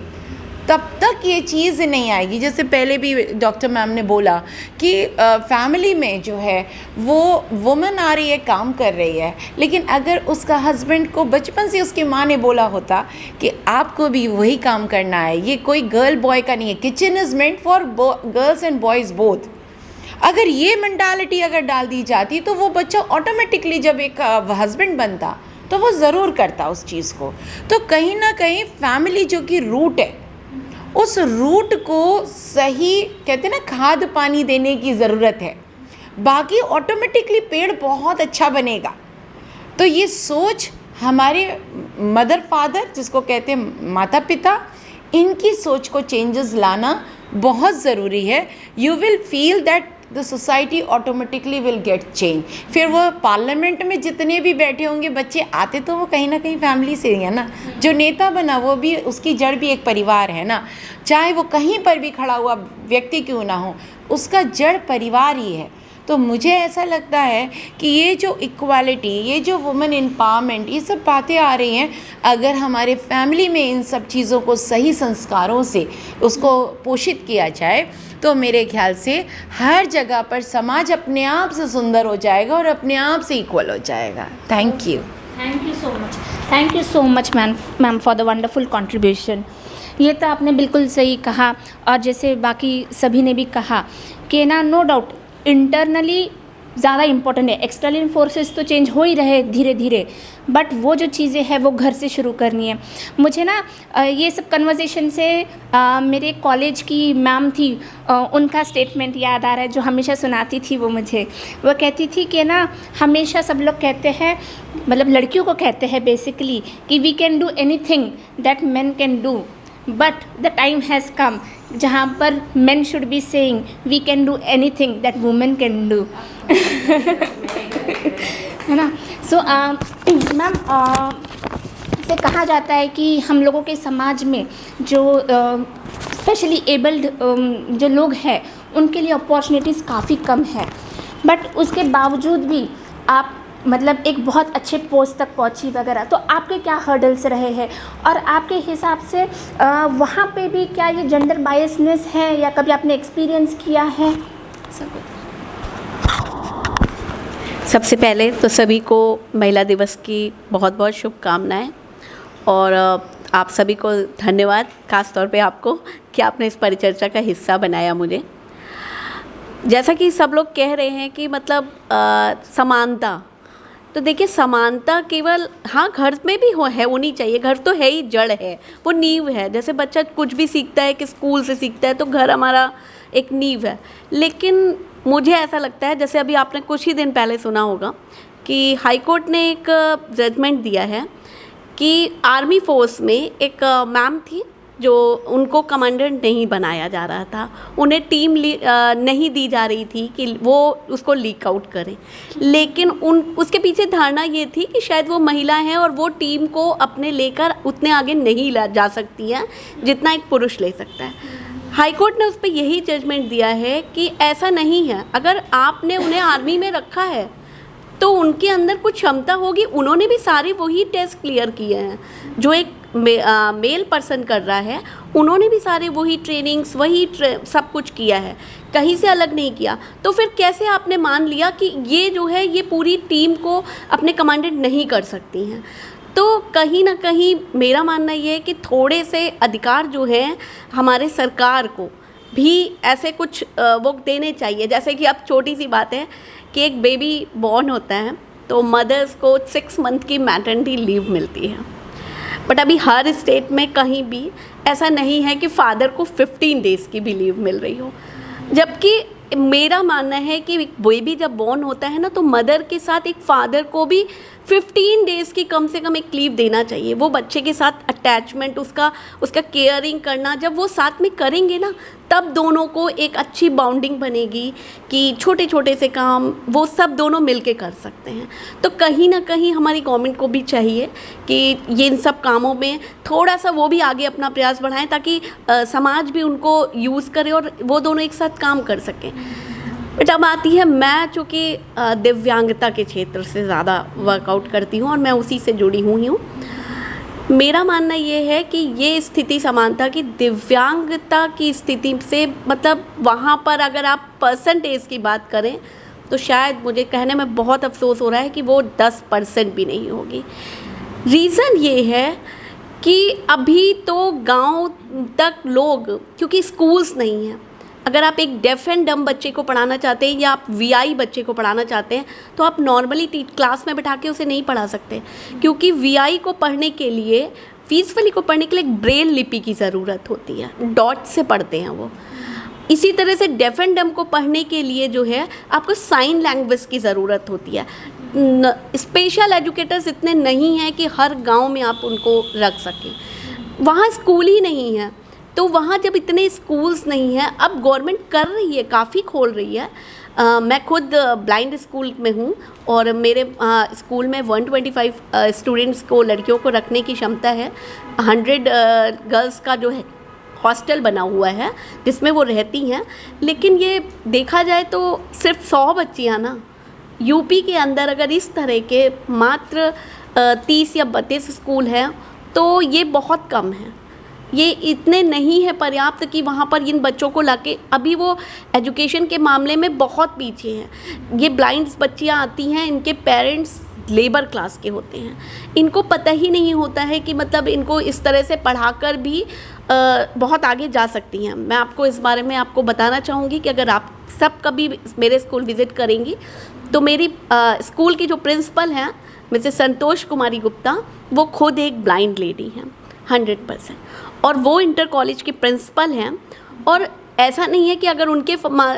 तब तक ये चीज़ नहीं आएगी। जैसे पहले भी डॉक्टर मैम ने बोला कि फैमिली में जो है वो वुमन आ रही है, काम कर रही है, लेकिन अगर उसका हस्बैंड को बचपन से उसकी माँ ने बोला होता कि आपको भी वही काम करना है, ये कोई गर्ल बॉय का नहीं है, kitchen is meant for girls and boys both, अगर ये मेंटालिटी अगर डाल दी जाती तो वो बच्चा ऑटोमेटिकली जब एक हस्बैंड बनता तो वो ज़रूर करता उस चीज़ को। तो कहीं ना कहीं फैमिली जो कि रूट है, उस रूट को सही कहते हैं ना खाद पानी देने की ज़रूरत है, बाकी ऑटोमेटिकली पेड़ बहुत अच्छा बनेगा। तो ये सोच हमारे मदर फादर जिसको कहते हैं माता पिता, इनकी सोच को चेंजेस लाना बहुत ज़रूरी है। You will feel that the society automatically will get change. फिर वो पार्लियामेंट में जितने भी बैठे होंगे बच्चे आते तो वो कहीं ना कहीं फैमिली से ही है ना, जो नेता बना वो भी उसकी जड़ भी एक परिवार है ना, चाहे वो कहीं पर भी खड़ा हुआ व्यक्ति क्यों ना हो, उसका जड़ परिवार ही है। तो मुझे ऐसा लगता है कि ये जो इक्वालिटी, ये जो वुमेन एम्पावरमेंट, ये सब बातें आ रही हैं, अगर हमारे फैमिली में इन सब चीज़ों को सही संस्कारों से उसको पोषित किया जाए तो मेरे ख्याल से हर जगह पर समाज अपने आप से सुंदर हो जाएगा और अपने आप से इक्वल हो जाएगा। Thank you. Thank you so much ma'am for the wonderful contribution. ये तो आपने बिल्कुल सही कहा, और जैसे बाकी सभी ने भी कहा कि ना नो डाउट इंटरनली ज़्यादा इम्पोर्टेंट है, एक्सटर्नल फोर्सेस तो चेंज हो ही रहे धीरे धीरे, बट वो जो चीज़ें हैं वो घर से शुरू करनी है। मुझे ना ये सब कन्वर्सेशन से मेरे कॉलेज की मैम थी, उनका स्टेटमेंट याद आ रहा है जो हमेशा सुनाती थी वो मुझे। वो कहती थी कि ना हमेशा सब लोग कहते हैं, मतलब लड़कियों को कहते हैं बेसिकली कि we can do anything that men can do, but the time has come जहाँ पर men should be saying we can do anything that women can do। है ना। सो मैम से कहा जाता है कि हम लोगों के समाज में जो स्पेशली एबल्ड जो लोग हैं उनके लिए अपॉर्चुनिटीज़ काफ़ी कम है, बट उसके बावजूद भी आप मतलब एक बहुत अच्छे पोस्ट तक पहुंची वगैरह, तो आपके क्या हर्डल्स रहे हैं और आपके हिसाब से वहाँ पे भी क्या ये जेंडर बायसनेस है या कभी आपने एक्सपीरियंस किया है? सबसे पहले तो सभी को महिला दिवस की बहुत बहुत शुभकामनाएं, और आप सभी को धन्यवाद, ख़ास तौर पे आपको कि आपने इस परिचर्चा का हिस्सा बनाया मुझे। जैसा कि सब लोग कह रहे हैं कि मतलब समानता, तो देखिए समानता केवल हाँ घर में भी होनी चाहिए, घर तो है ही, जड़ है, वो नींव है। जैसे बच्चा कुछ भी सीखता है कि स्कूल से सीखता है, तो घर हमारा एक नींव है। लेकिन मुझे ऐसा लगता है, जैसे अभी आपने कुछ ही दिन पहले सुना होगा कि हाई कोर्ट ने एक जजमेंट दिया है कि आर्मी फोर्स में एक मैम थी जो उनको कमांडेंट नहीं बनाया जा रहा था, उन्हें टीम नहीं दी जा रही थी कि वो उसको लीक आउट करें, लेकिन उसके पीछे धारणा ये थी कि शायद वो महिला हैं और वो टीम को अपने लेकर उतने आगे नहीं जा सकती हैं जितना एक पुरुष ले सकता है। हाई कोर्ट ने उस पर यही जजमेंट दिया है कि ऐसा नहीं है, अगर आपने उन्हें आर्मी में रखा है तो उनके अंदर कुछ क्षमता होगी, उन्होंने भी सारे वही टेस्ट क्लियर किए हैं जो एक मेल पर्सन कर रहा है, उन्होंने भी सारे वही ट्रेनिंग्स सब कुछ किया है, कहीं से अलग नहीं किया। तो फिर कैसे आपने मान लिया कि ये जो है ये पूरी टीम को अपने कमांडेंट नहीं कर सकती हैं? तो कहीं ना कहीं मेरा मानना ये है कि थोड़े से अधिकार जो है हमारे सरकार को भी ऐसे कुछ वो देने चाहिए। जैसे कि अब छोटी सी बात है कि एक बेबी बॉर्न होता है तो मदर्स को 6 मंथ की मैटरनिटी लीव मिलती है, बट अभी हर स्टेट में कहीं भी ऐसा नहीं है कि फ़ादर को 15 डेज़ की भी लीव मिल रही हो। जबकि मेरा मानना है कि बेबी जब बॉर्न होता है ना, तो मदर के साथ एक फ़ादर को भी 15 डेज़ की कम से कम एक लीव देना चाहिए। वो बच्चे के साथ अटैचमेंट, उसका केयरिंग करना, जब वो साथ में करेंगे ना, तब दोनों को एक अच्छी बाउंडिंग बनेगी कि छोटे छोटे से काम वो सब दोनों मिलके कर सकते हैं। तो कहीं ना कहीं हमारी गवर्नमेंट को भी चाहिए कि ये इन सब कामों में थोड़ा सा वो भी आगे अपना प्रयास बढ़ाएं, ताकि समाज भी उनको यूज़ करे और वो दोनों एक साथ काम कर सकें। बट अब आती है, मैं चूँकि दिव्यांगता के क्षेत्र से ज़्यादा वर्कआउट करती हूँ और मैं उसी से जुड़ी हुई हूँ, मेरा मानना ये है कि ये स्थिति समानता की दिव्यांगता की स्थिति से, मतलब वहाँ पर अगर आप परसेंटेज की बात करें तो शायद मुझे कहने में बहुत अफसोस हो रहा है कि वो 10% भी नहीं होगी। रीज़न ये है कि अभी तो गांव तक लोग, क्योंकि स्कूल्स नहीं हैं, अगर आप एक डेफ एंड डम बच्चे को पढ़ाना चाहते हैं या आप वीआई बच्चे को पढ़ाना चाहते हैं तो आप नॉर्मली क्लास में बैठा के उसे नहीं पढ़ा सकते, क्योंकि वीआई को पढ़ने के लिए, पीसफुली को पढ़ने के लिए एक ब्रेल लिपि की ज़रूरत होती है, डॉट से पढ़ते हैं वो। इसी तरह से डेफ एंड डम को पढ़ने के लिए जो है आपको साइन लैंग्वेज की ज़रूरत होती है। स्पेशल एजुकेटर्स इतने नहीं हैं कि हर गांव में आप उनको रख सकें, वहाँ स्कूल ही नहीं है। तो वहाँ जब इतने स्कूल्स नहीं हैं, अब गवर्नमेंट कर रही है, काफ़ी खोल रही है। मैं खुद ब्लाइंड स्कूल में हूँ और मेरे स्कूल में 125 स्टूडेंट्स को, लड़कियों को रखने की क्षमता है। 100 गर्ल्स का जो है हॉस्टल बना हुआ है जिसमें वो रहती हैं। लेकिन ये देखा जाए तो सिर्फ 100 बच्चियाँ ना, यूपी के अंदर अगर इस तरह के मात्र 30 या 32 स्कूल हैं तो ये बहुत कम है। ये इतने नहीं है पर्याप्त कि वहाँ पर इन बच्चों को लाके, अभी वो एजुकेशन के मामले में बहुत पीछे हैं। ये ब्लाइंड्स बच्चियाँ आती हैं, इनके पेरेंट्स लेबर क्लास के होते हैं, इनको पता ही नहीं होता है कि मतलब इनको इस तरह से पढ़ाकर भी बहुत आगे जा सकती हैं। मैं आपको इस बारे में आपको बताना चाहूँगी कि अगर आप सब कभी मेरे स्कूल विज़िट करेंगी तो मेरी स्कूल की जो प्रिंसिपल हैं मिसेस संतोष कुमारी गुप्ता, वो खुद एक ब्लाइंड लेडी हैं 100%, और वो इंटर कॉलेज के प्रिंसिपल हैं। और ऐसा नहीं है कि अगर उनके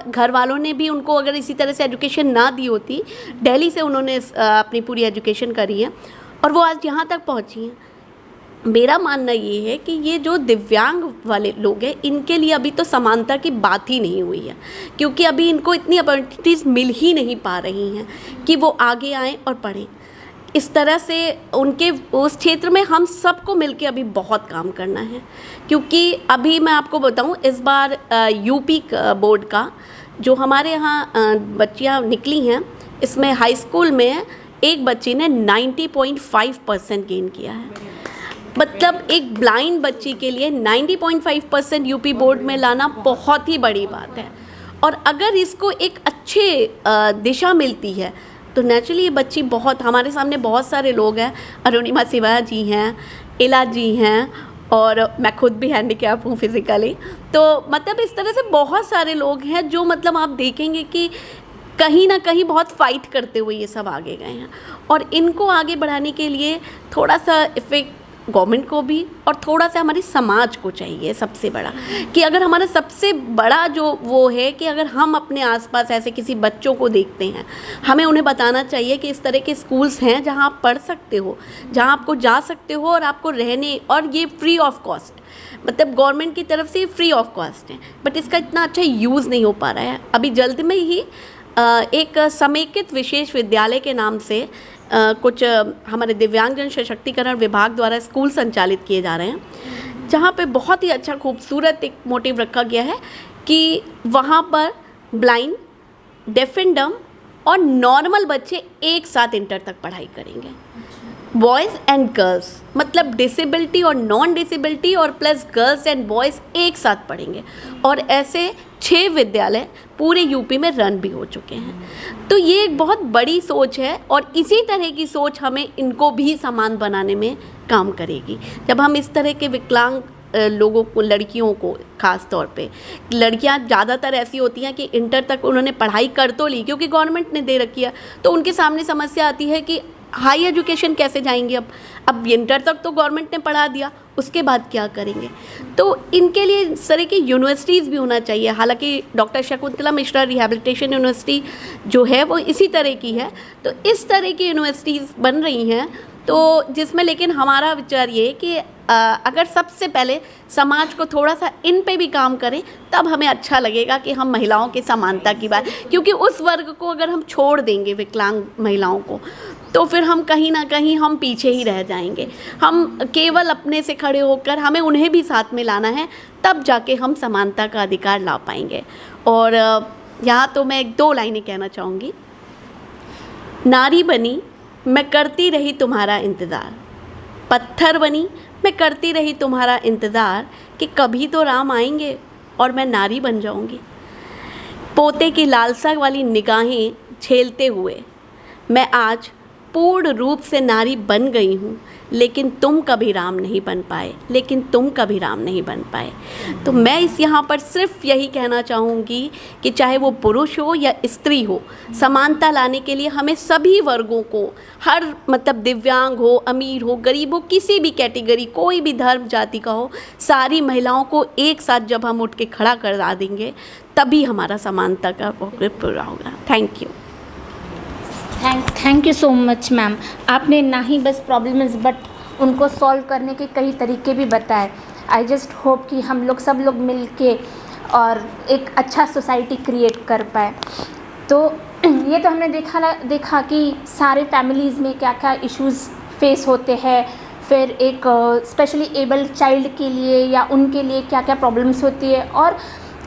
घर वालों ने भी उनको अगर इसी तरह से एजुकेशन ना दी होती, दिल्ली से उन्होंने अपनी पूरी एजुकेशन करी है और वो आज यहाँ तक पहुँची हैं। मेरा मानना ये है कि ये जो दिव्यांग वाले लोग हैं, इनके लिए अभी तो समानता की बात ही नहीं हुई है, क्योंकि अभी इनको इतनी अपॉर्चुनिटीज़ मिल ही नहीं पा रही हैं कि वो आगे आएँ और पढ़ें। इस तरह से उनके उस क्षेत्र में हम सबको मिलके अभी बहुत काम करना है, क्योंकि अभी मैं आपको बताऊं, इस बार यूपी बोर्ड का जो हमारे यहाँ बच्चियाँ निकली हैं, इसमें हाई स्कूल में एक बच्ची ने 90.5% गेन किया है। मतलब एक ब्लाइंड बच्ची के लिए 90.5% यूपी बोर्ड में लाना बहुत ही बड़ी बात है। और अगर इसको एक अच्छे दिशा मिलती है तो नेचुरली ये बच्ची बहुत, हमारे सामने बहुत सारे लोग हैं, अरुणिमा सिवा जी हैं, इला जी हैं, और मैं खुद भी हैंडीकैप हूँ फिज़िकली। तो मतलब इस तरह से बहुत सारे लोग हैं जो मतलब आप देखेंगे कि कहीं ना कहीं बहुत फ़ाइट करते हुए ये सब आगे गए हैं। और इनको आगे बढ़ाने के लिए थोड़ा सा इफ़ेक्ट गवर्नमेंट को भी और थोड़ा सा हमारे समाज को चाहिए, सबसे बड़ा कि अगर हमारा सबसे बड़ा जो वो है कि अगर हम अपने आसपास ऐसे किसी बच्चों को देखते हैं, हमें उन्हें बताना चाहिए कि इस तरह के स्कूल्स हैं जहां आप पढ़ सकते हो, जहां आपको जा सकते हो और आपको रहने, और ये फ्री ऑफ कॉस्ट, मतलब गवर्नमेंट की तरफ से फ्री ऑफ कॉस्ट है, बट इसका इतना अच्छा यूज़ नहीं हो पा रहा है। अभी जल्द में ही एक समेकित विशेष विद्यालय के नाम से कुछ हमारे दिव्यांगजन सशक्तिकरण विभाग द्वारा स्कूल संचालित किए जा रहे हैं, जहाँ पे बहुत ही अच्छा खूबसूरत एक मोटिव रखा गया है कि वहाँ पर ब्लाइंड, डेफ एंड डम और नॉर्मल बच्चे एक साथ इंटर तक पढ़ाई करेंगे। बॉयज़ एंड गर्ल्स, मतलब डिसेबिलिटी और नॉन डिसेबिलिटी और प्लस गर्ल्स एंड बॉयज़ एक साथ पढ़ेंगे। और ऐसे 6 विद्यालय पूरे यूपी में रन भी हो चुके हैं। तो ये एक बहुत बड़ी सोच है और इसी तरह की सोच हमें इनको भी समान बनाने में काम करेगी। जब हम इस तरह के विकलांग लोगों को, लड़कियों को ख़ास तौर पे, लड़कियां ज़्यादातर ऐसी होती हैं कि इंटर तक उन्होंने पढ़ाई कर तो ली क्योंकि गवर्नमेंट ने दे रखी है, तो उनके सामने समस्या आती है कि हाई एजुकेशन कैसे जाएंगे। अब इंटर तक तो गवर्नमेंट ने पढ़ा दिया, उसके बाद क्या करेंगे। तो इनके लिए इस तरह की यूनिवर्सिटीज़ भी होना चाहिए। हालांकि doctor Shakuntala Mishra rehabilitation university जो है वो इसी तरह की है, तो इस तरह की यूनिवर्सिटीज़ बन रही हैं, तो जिसमें लेकिन हमारा विचार ये कि अगर सबसे पहले समाज को थोड़ा सा इन पे भी काम करें, तब हमें अच्छा लगेगा कि हम महिलाओं की समानता की बात, क्योंकि उस वर्ग को अगर हम छोड़ देंगे, विकलांग महिलाओं को, तो फिर हम कहीं ना कहीं हम पीछे ही रह जाएंगे। हम केवल अपने से खड़े होकर हमें उन्हें भी साथ में लाना है, तब जाके हम समानता का अधिकार ला पाएंगे। और यहाँ तो मैं 2 लाइनें कहना चाहूँगी। नारी बनी मैं करती रही तुम्हारा इंतज़ार, पत्थर बनी, मैं करती रही तुम्हारा इंतज़ार कि कभी तो राम आएंगे और मैं नारी बन जाऊंगी। पोते की लालसा वाली निगाहें झेलते हुए मैं आज पूर्ण रूप से नारी बन गई हूँ, लेकिन तुम कभी राम नहीं बन पाए, लेकिन तुम कभी राम नहीं बन पाए। तो मैं इस यहाँ पर सिर्फ यही कहना चाहूँगी कि चाहे वो पुरुष हो या स्त्री हो, समानता लाने के लिए हमें सभी वर्गों को, हर मतलब दिव्यांग हो, अमीर हो, गरीब हो, किसी भी कैटेगरी, कोई भी धर्म जाति का हो, सारी महिलाओं को एक साथ जब हम उठ के खड़ा करा देंगे तभी हमारा समानता का पूरा होगा। Thank you. Thank you so much ma'am. आपने ना ही बस प्रॉब्लम्स बट उनको सॉल्व करने के कई तरीके भी बताए। आई जस्ट होप कि हम लोग सब लोग मिल के और एक अच्छा सोसाइटी क्रिएट कर पाए। तो ये तो हमने देखा कि सारे फैमिलीज़ में क्या क्या इश्यूज़ फेस होते हैं, फिर एक स्पेशली एबल्ड चाइल्ड के लिए या उनके लिए क्या क्या प्रॉब्लम्स होती है, और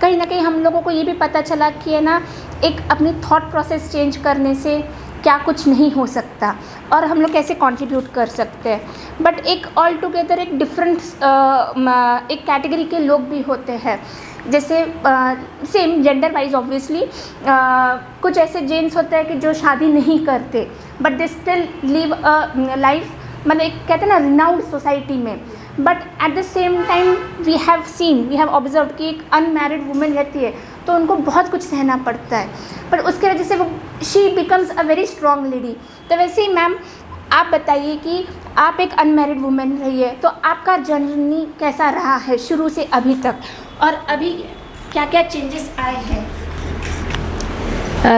कहीं ना कहीं हम लोगों को ये भी पता चला कि है ना, एक अपनी थॉट प्रोसेस चेंज करने से क्या कुछ नहीं हो सकता और हम लोग कैसे कंट्रीब्यूट कर सकते हैं। बट एक ऑल टुगेदर एक डिफरेंट एक कैटेगरी के लोग भी होते हैं, जैसे सेम जेंडर वाइज ऑब्वियसली कुछ ऐसे जेंट्स होते हैं कि जो शादी नहीं करते but they still live a life, मतलब एक कहते हैं ना रिनाउंड सोसाइटी में। But at the same time we have observe कि एक अनमैरिड वुमेन रहती है तो उनको बहुत कुछ सहना पड़ता है, पर उसके वजह से वो she becomes a very strong lady. तो वैसे ही मैम आप बताइए कि आप एक अनमैरिड वुमेन रही है, तो आपका जर्नी कैसा रहा है शुरू से अभी तक, और अभी क्या क्या चेंजेस आए हैं?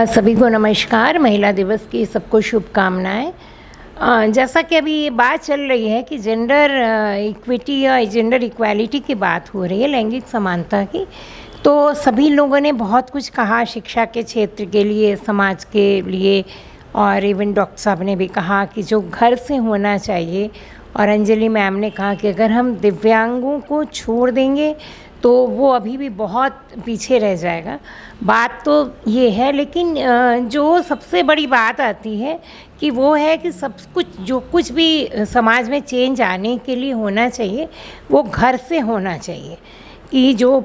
सभी को नमस्कार। महिला दिवस की सबको शुभकामनाएं। जैसा कि अभी ये बात चल रही है कि जेंडर इक्विटी या जेंडर इक्वालिटी की बात हो रही है, लैंगिक समानता की, तो सभी लोगों ने बहुत कुछ कहा शिक्षा के क्षेत्र के लिए, समाज के लिए, और इवन डॉक्टर साहब ने भी कहा कि जो घर से होना चाहिए, और अंजलि मैम ने कहा कि अगर हम दिव्यांगों को छोड़ देंगे तो वो अभी भी बहुत पीछे रह जाएगा। बात तो ये है, लेकिन जो सबसे बड़ी बात आती है कि वो है कि सब कुछ जो कुछ भी समाज में चेंज आने के लिए होना चाहिए वो घर से होना चाहिए, कि जो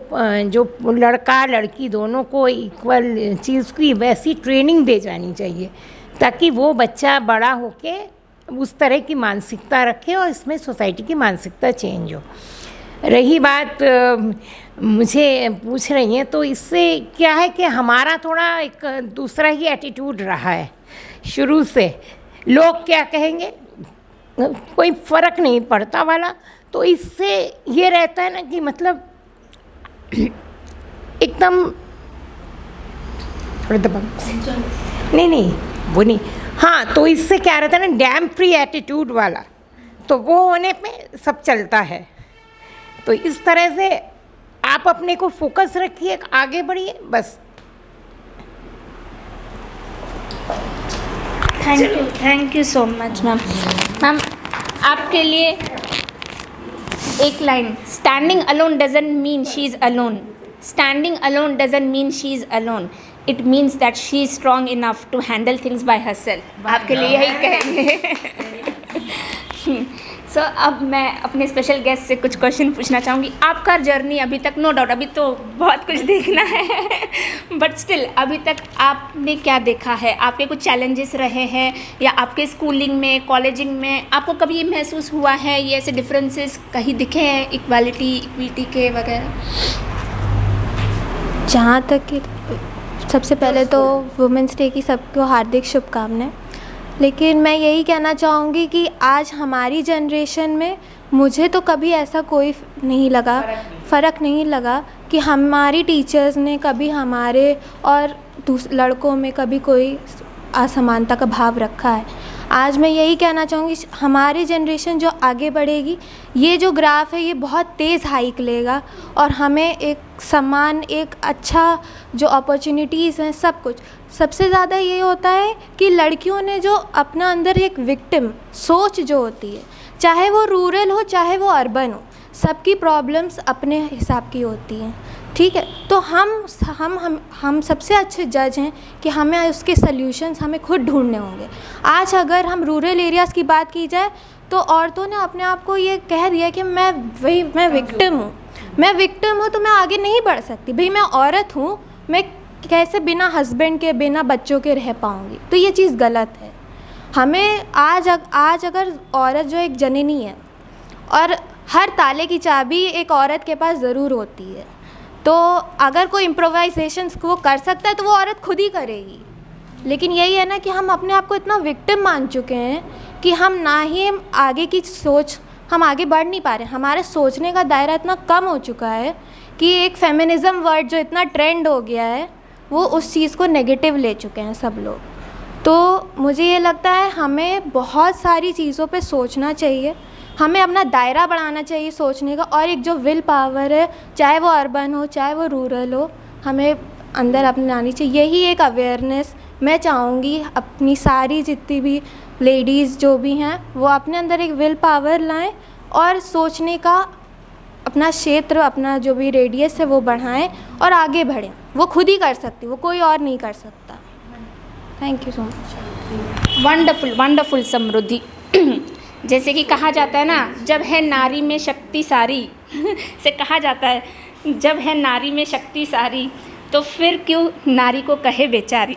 लड़का लड़की दोनों को इक्वल चीज़ की वैसी ट्रेनिंग दे जानी चाहिए, ताकि वो बच्चा बड़ा होके उस तरह की मानसिकता रखे और इसमें सोसाइटी की मानसिकता चेंज हो। रही बात मुझे पूछ रही हैं, तो इससे क्या है कि हमारा थोड़ा एक दूसरा ही एटीट्यूड रहा है शुरू से। लोग क्या कहेंगे कोई फ़र्क नहीं पड़ता वाला, तो इससे ये रहता है ना कि मतलब एकदम नहीं वो नहीं, हाँ, तो इससे क्या रहता है ना डैम फ्री एटीट्यूड वाला, तो वो होने पे सब चलता है। तो इस तरह से आप अपने को फोकस रखिए, आगे बढ़िए बस। Thank you so much ma'am. Ma'am आपके लिए एक line, standing alone doesn't mean she is alone, standing alone doesn't mean she is alone, it means that she is strong enough to handle things by herself. आपके लिए यही कहेंगे। सो अब मैं अपने स्पेशल गेस्ट से कुछ क्वेश्चन पूछना चाहूँगी। आपका जर्नी अभी तक, नो डाउट अभी तो बहुत कुछ देखना है, बट स्टिल अभी तक आपने क्या देखा है? आपके कुछ चैलेंजेस रहे हैं, या आपके स्कूलिंग में, कॉलेजिंग में आपको कभी ये महसूस हुआ है, ये ऐसे डिफरेंसेस कहीं दिखे हैं इक्विटी के वगैरह? जहाँ तक कि सबसे पहले तो वुमेंस डे की सबको हार्दिक शुभकामनाएं, लेकिन मैं यही कहना चाहूँगी कि आज हमारी जनरेशन में मुझे तो कभी ऐसा कोई फ़र्क नहीं लगा कि हमारी टीचर्स ने कभी हमारे और लड़कों में कभी कोई असमानता का भाव रखा है। आज मैं यही कहना चाहूँगी हमारी जनरेशन जो आगे बढ़ेगी, ये जो ग्राफ है ये बहुत तेज़ हाइक लेगा और हमें एक समान, एक अच्छा जो अपॉर्चुनिटीज़ हैं सब कुछ। सबसे ज़्यादा ये होता है कि लड़कियों ने जो अपना अंदर एक विक्टिम सोच जो होती है, चाहे वो रूरल हो चाहे वो अर्बन हो, सबकी प्रॉब्लम्स अपने हिसाब की होती हैं। ठीक है, तो हम सबसे अच्छे जज हैं कि हमें उसके सल्यूशंस हमें खुद ढूंढने होंगे। आज अगर हम रूरल एरियाज़ की बात की जाए तो औरतों ने अपने आप को ये कह दिया कि मैं विक्टिम हूँ तो मैं आगे नहीं बढ़ सकती। भाई मैं औरत हूँ, मैं कैसे बिना हस्बैंड के बिना बच्चों के रह पाऊँगी? तो ये चीज़ गलत है। हमें आज अगर औरत जो एक जननी है और हर ताले की चाबी एक औरत के पास ज़रूर होती है, तो अगर कोई इम्प्रोवाइजेशंस को कर सकता है तो वो औरत खुद ही करेगी। लेकिन यही है ना कि हम अपने आप को इतना विक्टिम मान चुके हैं कि हम ना ही आगे की सोच, हम आगे बढ़ नहीं पा रहे। हमारे सोचने का दायरा इतना कम हो चुका है कि एक फेमिनिज़म वर्ड जो इतना ट्रेंड हो गया है वो उस चीज़ को नेगेटिव ले चुके हैं सब लोग। तो मुझे ये लगता है हमें बहुत सारी चीज़ों पे सोचना चाहिए, हमें अपना दायरा बढ़ाना चाहिए सोचने का, और एक जो विल पावर है, चाहे वो अर्बन हो चाहे वो रूरल हो, हमें अंदर अपनानी चाहिए। यही एक अवेयरनेस मैं चाहूँगी अपनी सारी जितनी भी लेडीज़ जो भी हैं वो अपने अंदर एक विल पावर लाएं और सोचने का अपना क्षेत्र, अपना जो भी रेडियस है वो बढ़ाएं और आगे बढ़ें। वो खुद ही कर सकती, वो कोई और नहीं कर सकता। Thank you so much. Wonderful Samriddhi. जैसे कि कहा जाता है ना, जब है नारी में शक्ति सारी से कहा जाता है, जब है नारी में शक्ति सारी तो फिर क्यों नारी को कहे बेचारी।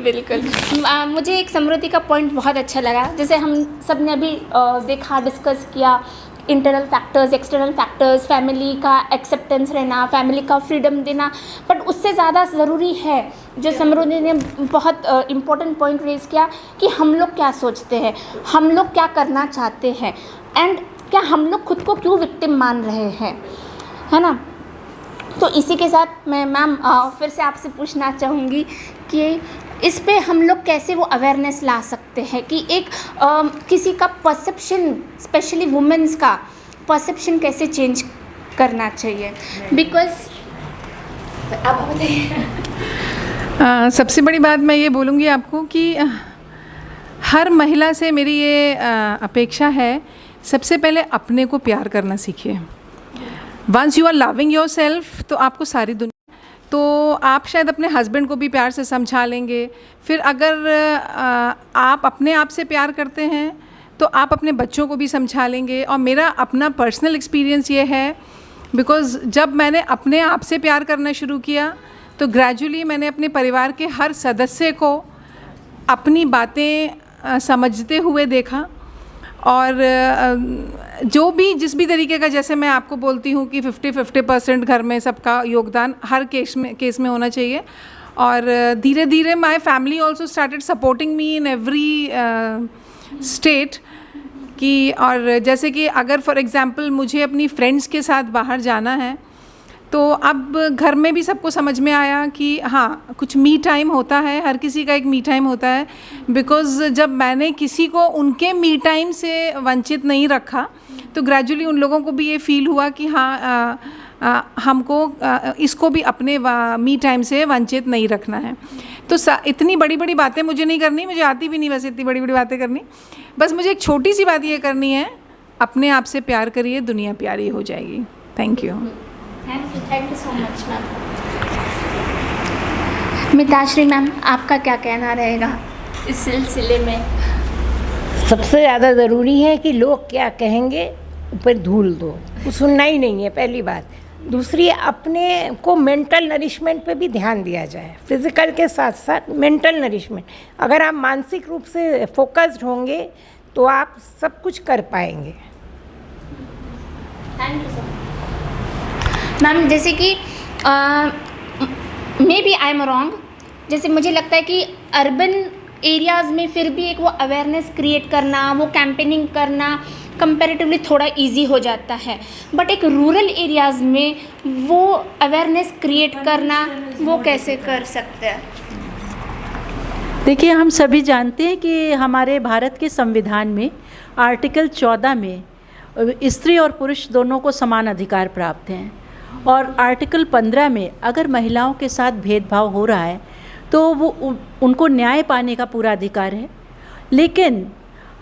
बिल्कुल। मुझे एक समृद्धि का पॉइंट बहुत अच्छा लगा। जैसे हम सब ने अभी देखा, डिस्कस किया internal factors, external factors, family का एक्सेप्टेंस रहना, फैमिली का फ्रीडम देना, बट उससे ज़्यादा ज़रूरी है जो समृद्धि ने बहुत इम्पोर्टेंट पॉइंट रेज़ किया कि हम लोग क्या सोचते हैं, हम लोग क्या करना चाहते हैं, एंड क्या हम लोग खुद को क्यों विक्टिम मान रहे हैं, है ना। तो इसी के साथ मैं मैम फिर से आपसे पूछना चाहूँगी कि इस पे हम लोग कैसे वो अवेयरनेस ला सकते हैं कि एक किसी का परसेप्शन, स्पेशली वुमेन्स का परसेप्शन कैसे चेंज करना चाहिए, बिकॉज आप बताइए। सबसे बड़ी बात मैं ये बोलूँगी आपको कि हर महिला से मेरी ये अपेक्षा है, सबसे पहले अपने को प्यार करना सीखिए। Once you are loving yourself तो आपको सारी दुनिया, तो आप शायद अपने हस्बैंड को भी प्यार से समझा लेंगे। फिर अगर आप अपने आप से प्यार करते हैं तो आप अपने बच्चों को भी समझा लेंगे। और मेरा अपना पर्सनल एक्सपीरियंस ये है, बिकॉज़ जब मैंने अपने आप से प्यार करना शुरू किया तो ग्रेजुअली मैंने अपने परिवार के हर सदस्य को अपनी बातें समझते हुए देखा। और जो भी जिस भी तरीके का, जैसे मैं आपको बोलती हूँ कि 50-50% घर में सबका योगदान हर केस में होना चाहिए। और धीरे धीरे my family also started supporting me in every state कि, और जैसे कि अगर फॉर एग्जांपल मुझे अपनी फ्रेंड्स के साथ बाहर जाना है तो अब घर में भी सबको समझ में आया कि हाँ, कुछ मी टाइम होता है, हर किसी का एक मी टाइम होता है। बिकॉज़ जब मैंने किसी को उनके मी टाइम से वंचित नहीं रखा तो ग्रेजुअली उन लोगों को भी ये फील हुआ कि हाँ, हमको इसको भी अपने मी टाइम से वंचित नहीं रखना है। तो इतनी बड़ी बड़ी बातें मुझे नहीं करनी, मुझे आती भी नहीं वैसे इतनी बड़ी बड़ी बातें करनी। बस मुझे एक छोटी सी बात ये करनी है, अपने आप से प्यार करिए, दुनिया प्यारी हो जाएगी। Thank you so much ma'am. Mitashree ma'am, आपका क्या कहना रहेगा इस सिलसिले में? सबसे ज़्यादा ज़रूरी है कि लोग क्या कहेंगे ऊपर धूल दो, वो सुनना ही नहीं है, पहली बात। दूसरी, अपने को मेंटल नरिशमेंट पे भी ध्यान दिया जाए, फिज़िकल के साथ साथ मेंटल नरिशमेंट। अगर आप मानसिक रूप से फोकस्ड होंगे तो आप सब कुछ कर पाएंगे। Thank you so much ma'am. जैसे कि maybe I am wrong, जैसे मुझे लगता है कि अर्बन एरियाज़ में फिर भी एक वो अवेयरनेस क्रिएट करना, वो कैंपेनिंग करना कंपैरेटिवली थोड़ा इजी हो जाता है, बट एक रूरल एरियाज़ में वो अवेयरनेस क्रिएट करना वो कैसे कर सकते हैं? देखिए, हम सभी जानते हैं कि हमारे भारत के संविधान में आर्टिकल 14 में स्त्री और पुरुष दोनों को समान अधिकार प्राप्त हैं, और आर्टिकल 15 में अगर महिलाओं के साथ भेदभाव हो रहा है तो वो उनको न्याय पाने का पूरा अधिकार है। लेकिन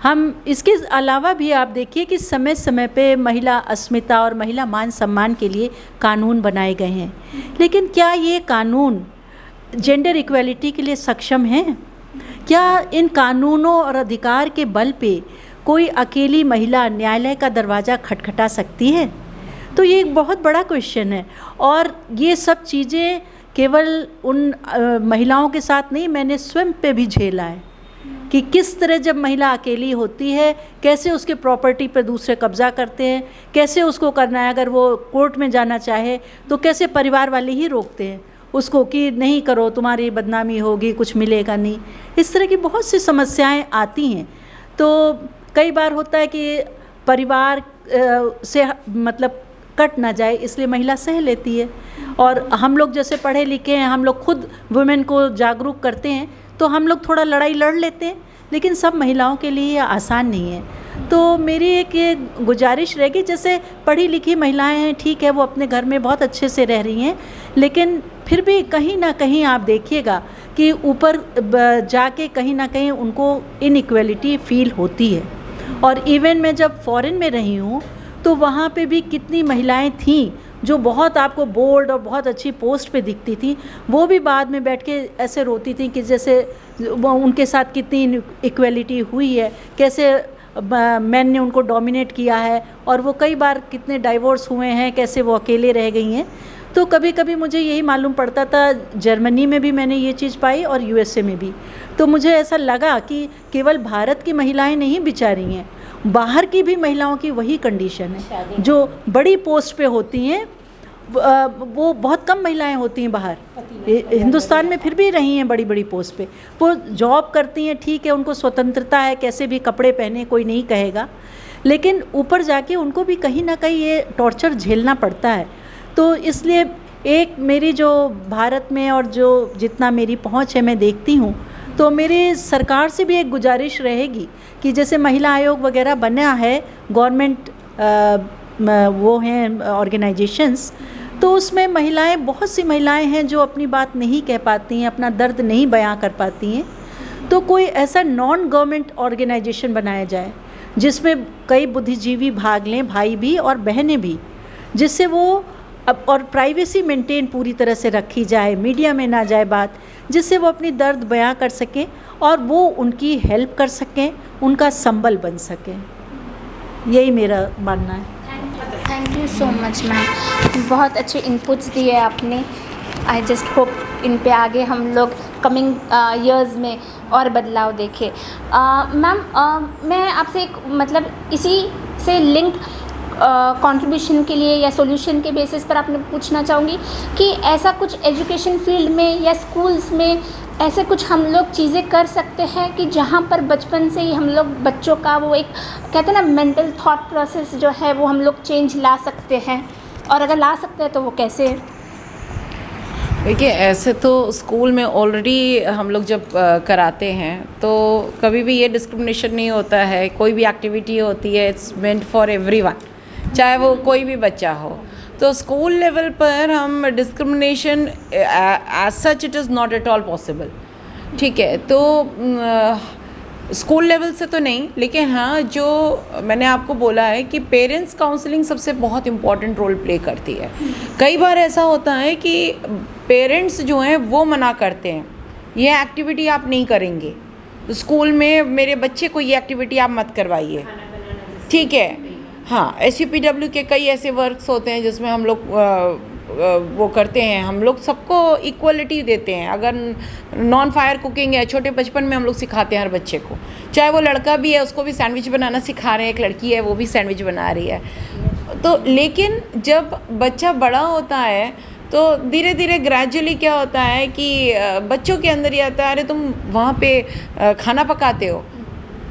हम इसके अलावा भी आप देखिए कि समय समय पे महिला अस्मिता और महिला मान सम्मान के लिए कानून बनाए गए हैं, लेकिन क्या ये कानून जेंडर इक्वलिटी के लिए सक्षम हैं? क्या इन कानूनों और अधिकार के बल पे कोई अकेली महिला न्यायालय का दरवाज़ा खटखटा सकती है? तो ये एक बहुत बड़ा क्वेश्चन है। और ये सब चीज़ें केवल उन महिलाओं के साथ नहीं, मैंने स्वयं पे भी झेला है कि किस तरह जब महिला अकेली होती है कैसे उसके प्रॉपर्टी पर दूसरे कब्जा करते हैं, कैसे उसको करना है। अगर वो कोर्ट में जाना चाहे तो कैसे परिवार वाले ही रोकते हैं उसको कि नहीं करो, तुम्हारी बदनामी होगी, कुछ मिलेगा नहीं। इस तरह की बहुत सी समस्याएं आती हैं। तो कई बार होता है कि परिवार से मतलब कट ना जाए, इसलिए महिला सह लेती है। और हम लोग जैसे पढ़े लिखे हैं, हम लोग खुद वुमेन को जागरूक करते हैं, तो हम लोग थोड़ा लड़ाई लड़ लेते हैं, लेकिन सब महिलाओं के लिए ये आसान नहीं है। तो मेरी एक ये गुजारिश रहेगी, जैसे पढ़ी लिखी महिलाएं हैं, ठीक है, वो अपने घर में बहुत अच्छे से रह रही हैं, लेकिन फिर भी कहीं ना कहीं आप देखिएगा कि ऊपर जाके कहीं ना कहीं उनको इनइक्वलिटी फील होती है। और इवन मैं जब फॉरेन में रही हूँ तो वहाँ पे भी कितनी महिलाएं थीं जो बहुत आपको बोल्ड और बहुत अच्छी पोस्ट पे दिखती थी, वो भी बाद में बैठ के ऐसे रोती थी कि जैसे उनके साथ कितनी इक्वलिटी हुई है, कैसे मैन ने उनको डोमिनेट किया है, और वो कई बार कितने डाइवोर्स हुए हैं, कैसे वो अकेले रह गई हैं। तो कभी कभी मुझे यही मालूम पड़ता था, जर्मनी में भी मैंने ये चीज़ पाई और यूएसए में भी। तो मुझे ऐसा लगा कि केवल भारत की महिलाएं नहीं बेचारी हैं, बाहर की भी महिलाओं की वही कंडीशन है। जो बड़ी पोस्ट पे होती हैं वो बहुत कम महिलाएं होती हैं बाहर, हिंदुस्तान में फिर भी रही हैं बड़ी बड़ी पोस्ट पे, वो जॉब करती हैं, ठीक है, उनको स्वतंत्रता है, कैसे भी कपड़े पहने कोई नहीं कहेगा, लेकिन ऊपर जाके उनको भी कहीं ना कहीं ये टॉर्चर झेलना पड़ता है। तो इसलिए एक मेरी जो भारत में और जो जितना मेरी पहुंच है मैं देखती हूँ, तो मेरी सरकार से भी एक गुजारिश रहेगी कि जैसे महिला आयोग वगैरह बना है, गवर्नमेंट वो हैं ऑर्गेनाइजेशंस, तो उसमें महिलाएं, बहुत सी महिलाएं हैं जो अपनी बात नहीं कह पाती हैं, अपना दर्द नहीं बयां कर पाती हैं। तो कोई ऐसा नॉन गवर्नमेंट ऑर्गेनाइजेशन बनाया जाए जिसमें कई बुद्धिजीवी भाग लें, भाई भी और बहनें भी, जिससे वो और प्राइवेसी मेंटेन पूरी तरह से रखी जाए, मीडिया में ना जाए बात, जिससे वो अपनी दर्द बयां कर सकें और वो उनकी हेल्प कर सकें, उनका संबल बन सकें। यही मेरा मानना है। Thank you so much ma'am, बहुत अच्छे इनपुट्स दिए आपने। आई जस्ट होप इन पे आगे हम लोग कमिंग ईयर्स में और बदलाव देखें। मैम मैं आपसे एक मतलब इसी से लिंक कंट्रीब्यूशन के लिए या सॉल्यूशन के बेसिस पर आपने पूछना चाहूँगी कि ऐसा कुछ एजुकेशन फील्ड में या स्कूल्स में ऐसे कुछ हम लोग चीज़ें कर सकते हैं कि जहाँ पर बचपन से ही हम लोग बच्चों का वो एक कहते हैं ना मेंटल थॉट प्रोसेस जो है वो हम लोग चेंज ला सकते हैं, और अगर ला सकते हैं तो वो कैसे? देखिए, ऐसे तो स्कूल में ऑलरेडी हम लोग जब कराते हैं तो कभी भी ये डिस्क्रिमिनेशन नहीं होता है। कोई भी एक्टिविटी होती है, इट्स मेंट फॉर एवरीवन, चाहे वो कोई भी बच्चा हो। तो स्कूल लेवल पर हम discrimination as such it is not at all possible, ठीक है। तो स्कूल लेवल से तो नहीं, लेकिन हाँ, जो मैंने आपको बोला है कि पेरेंट्स काउंसलिंग सबसे बहुत इम्पॉर्टेंट रोल प्ले करती है। कई बार ऐसा होता है कि पेरेंट्स जो हैं वो मना करते हैं, ये एक्टिविटी आप नहीं करेंगे स्कूल में, मेरे बच्चे को ये एक्टिविटी आप मत करवाइए, ठीक है। हाँ, SUPW के कई ऐसे वर्क्स होते हैं जिसमें हम लोग वो करते हैं, हम लोग सबको इक्वलिटी देते हैं। अगर नॉन फायर कुकिंग है, छोटे बचपन में हम लोग सिखाते हैं हर बच्चे को, चाहे वो लड़का भी है उसको भी सैंडविच बनाना सिखा रहे हैं, एक लड़की है वो भी सैंडविच बना रही है। तो लेकिन जब बच्चा बड़ा होता है तो धीरे धीरे ग्रेजुअली क्या होता है कि बच्चों के अंदर ये आता है, अरे तुम वहाँ पे खाना पकाते हो,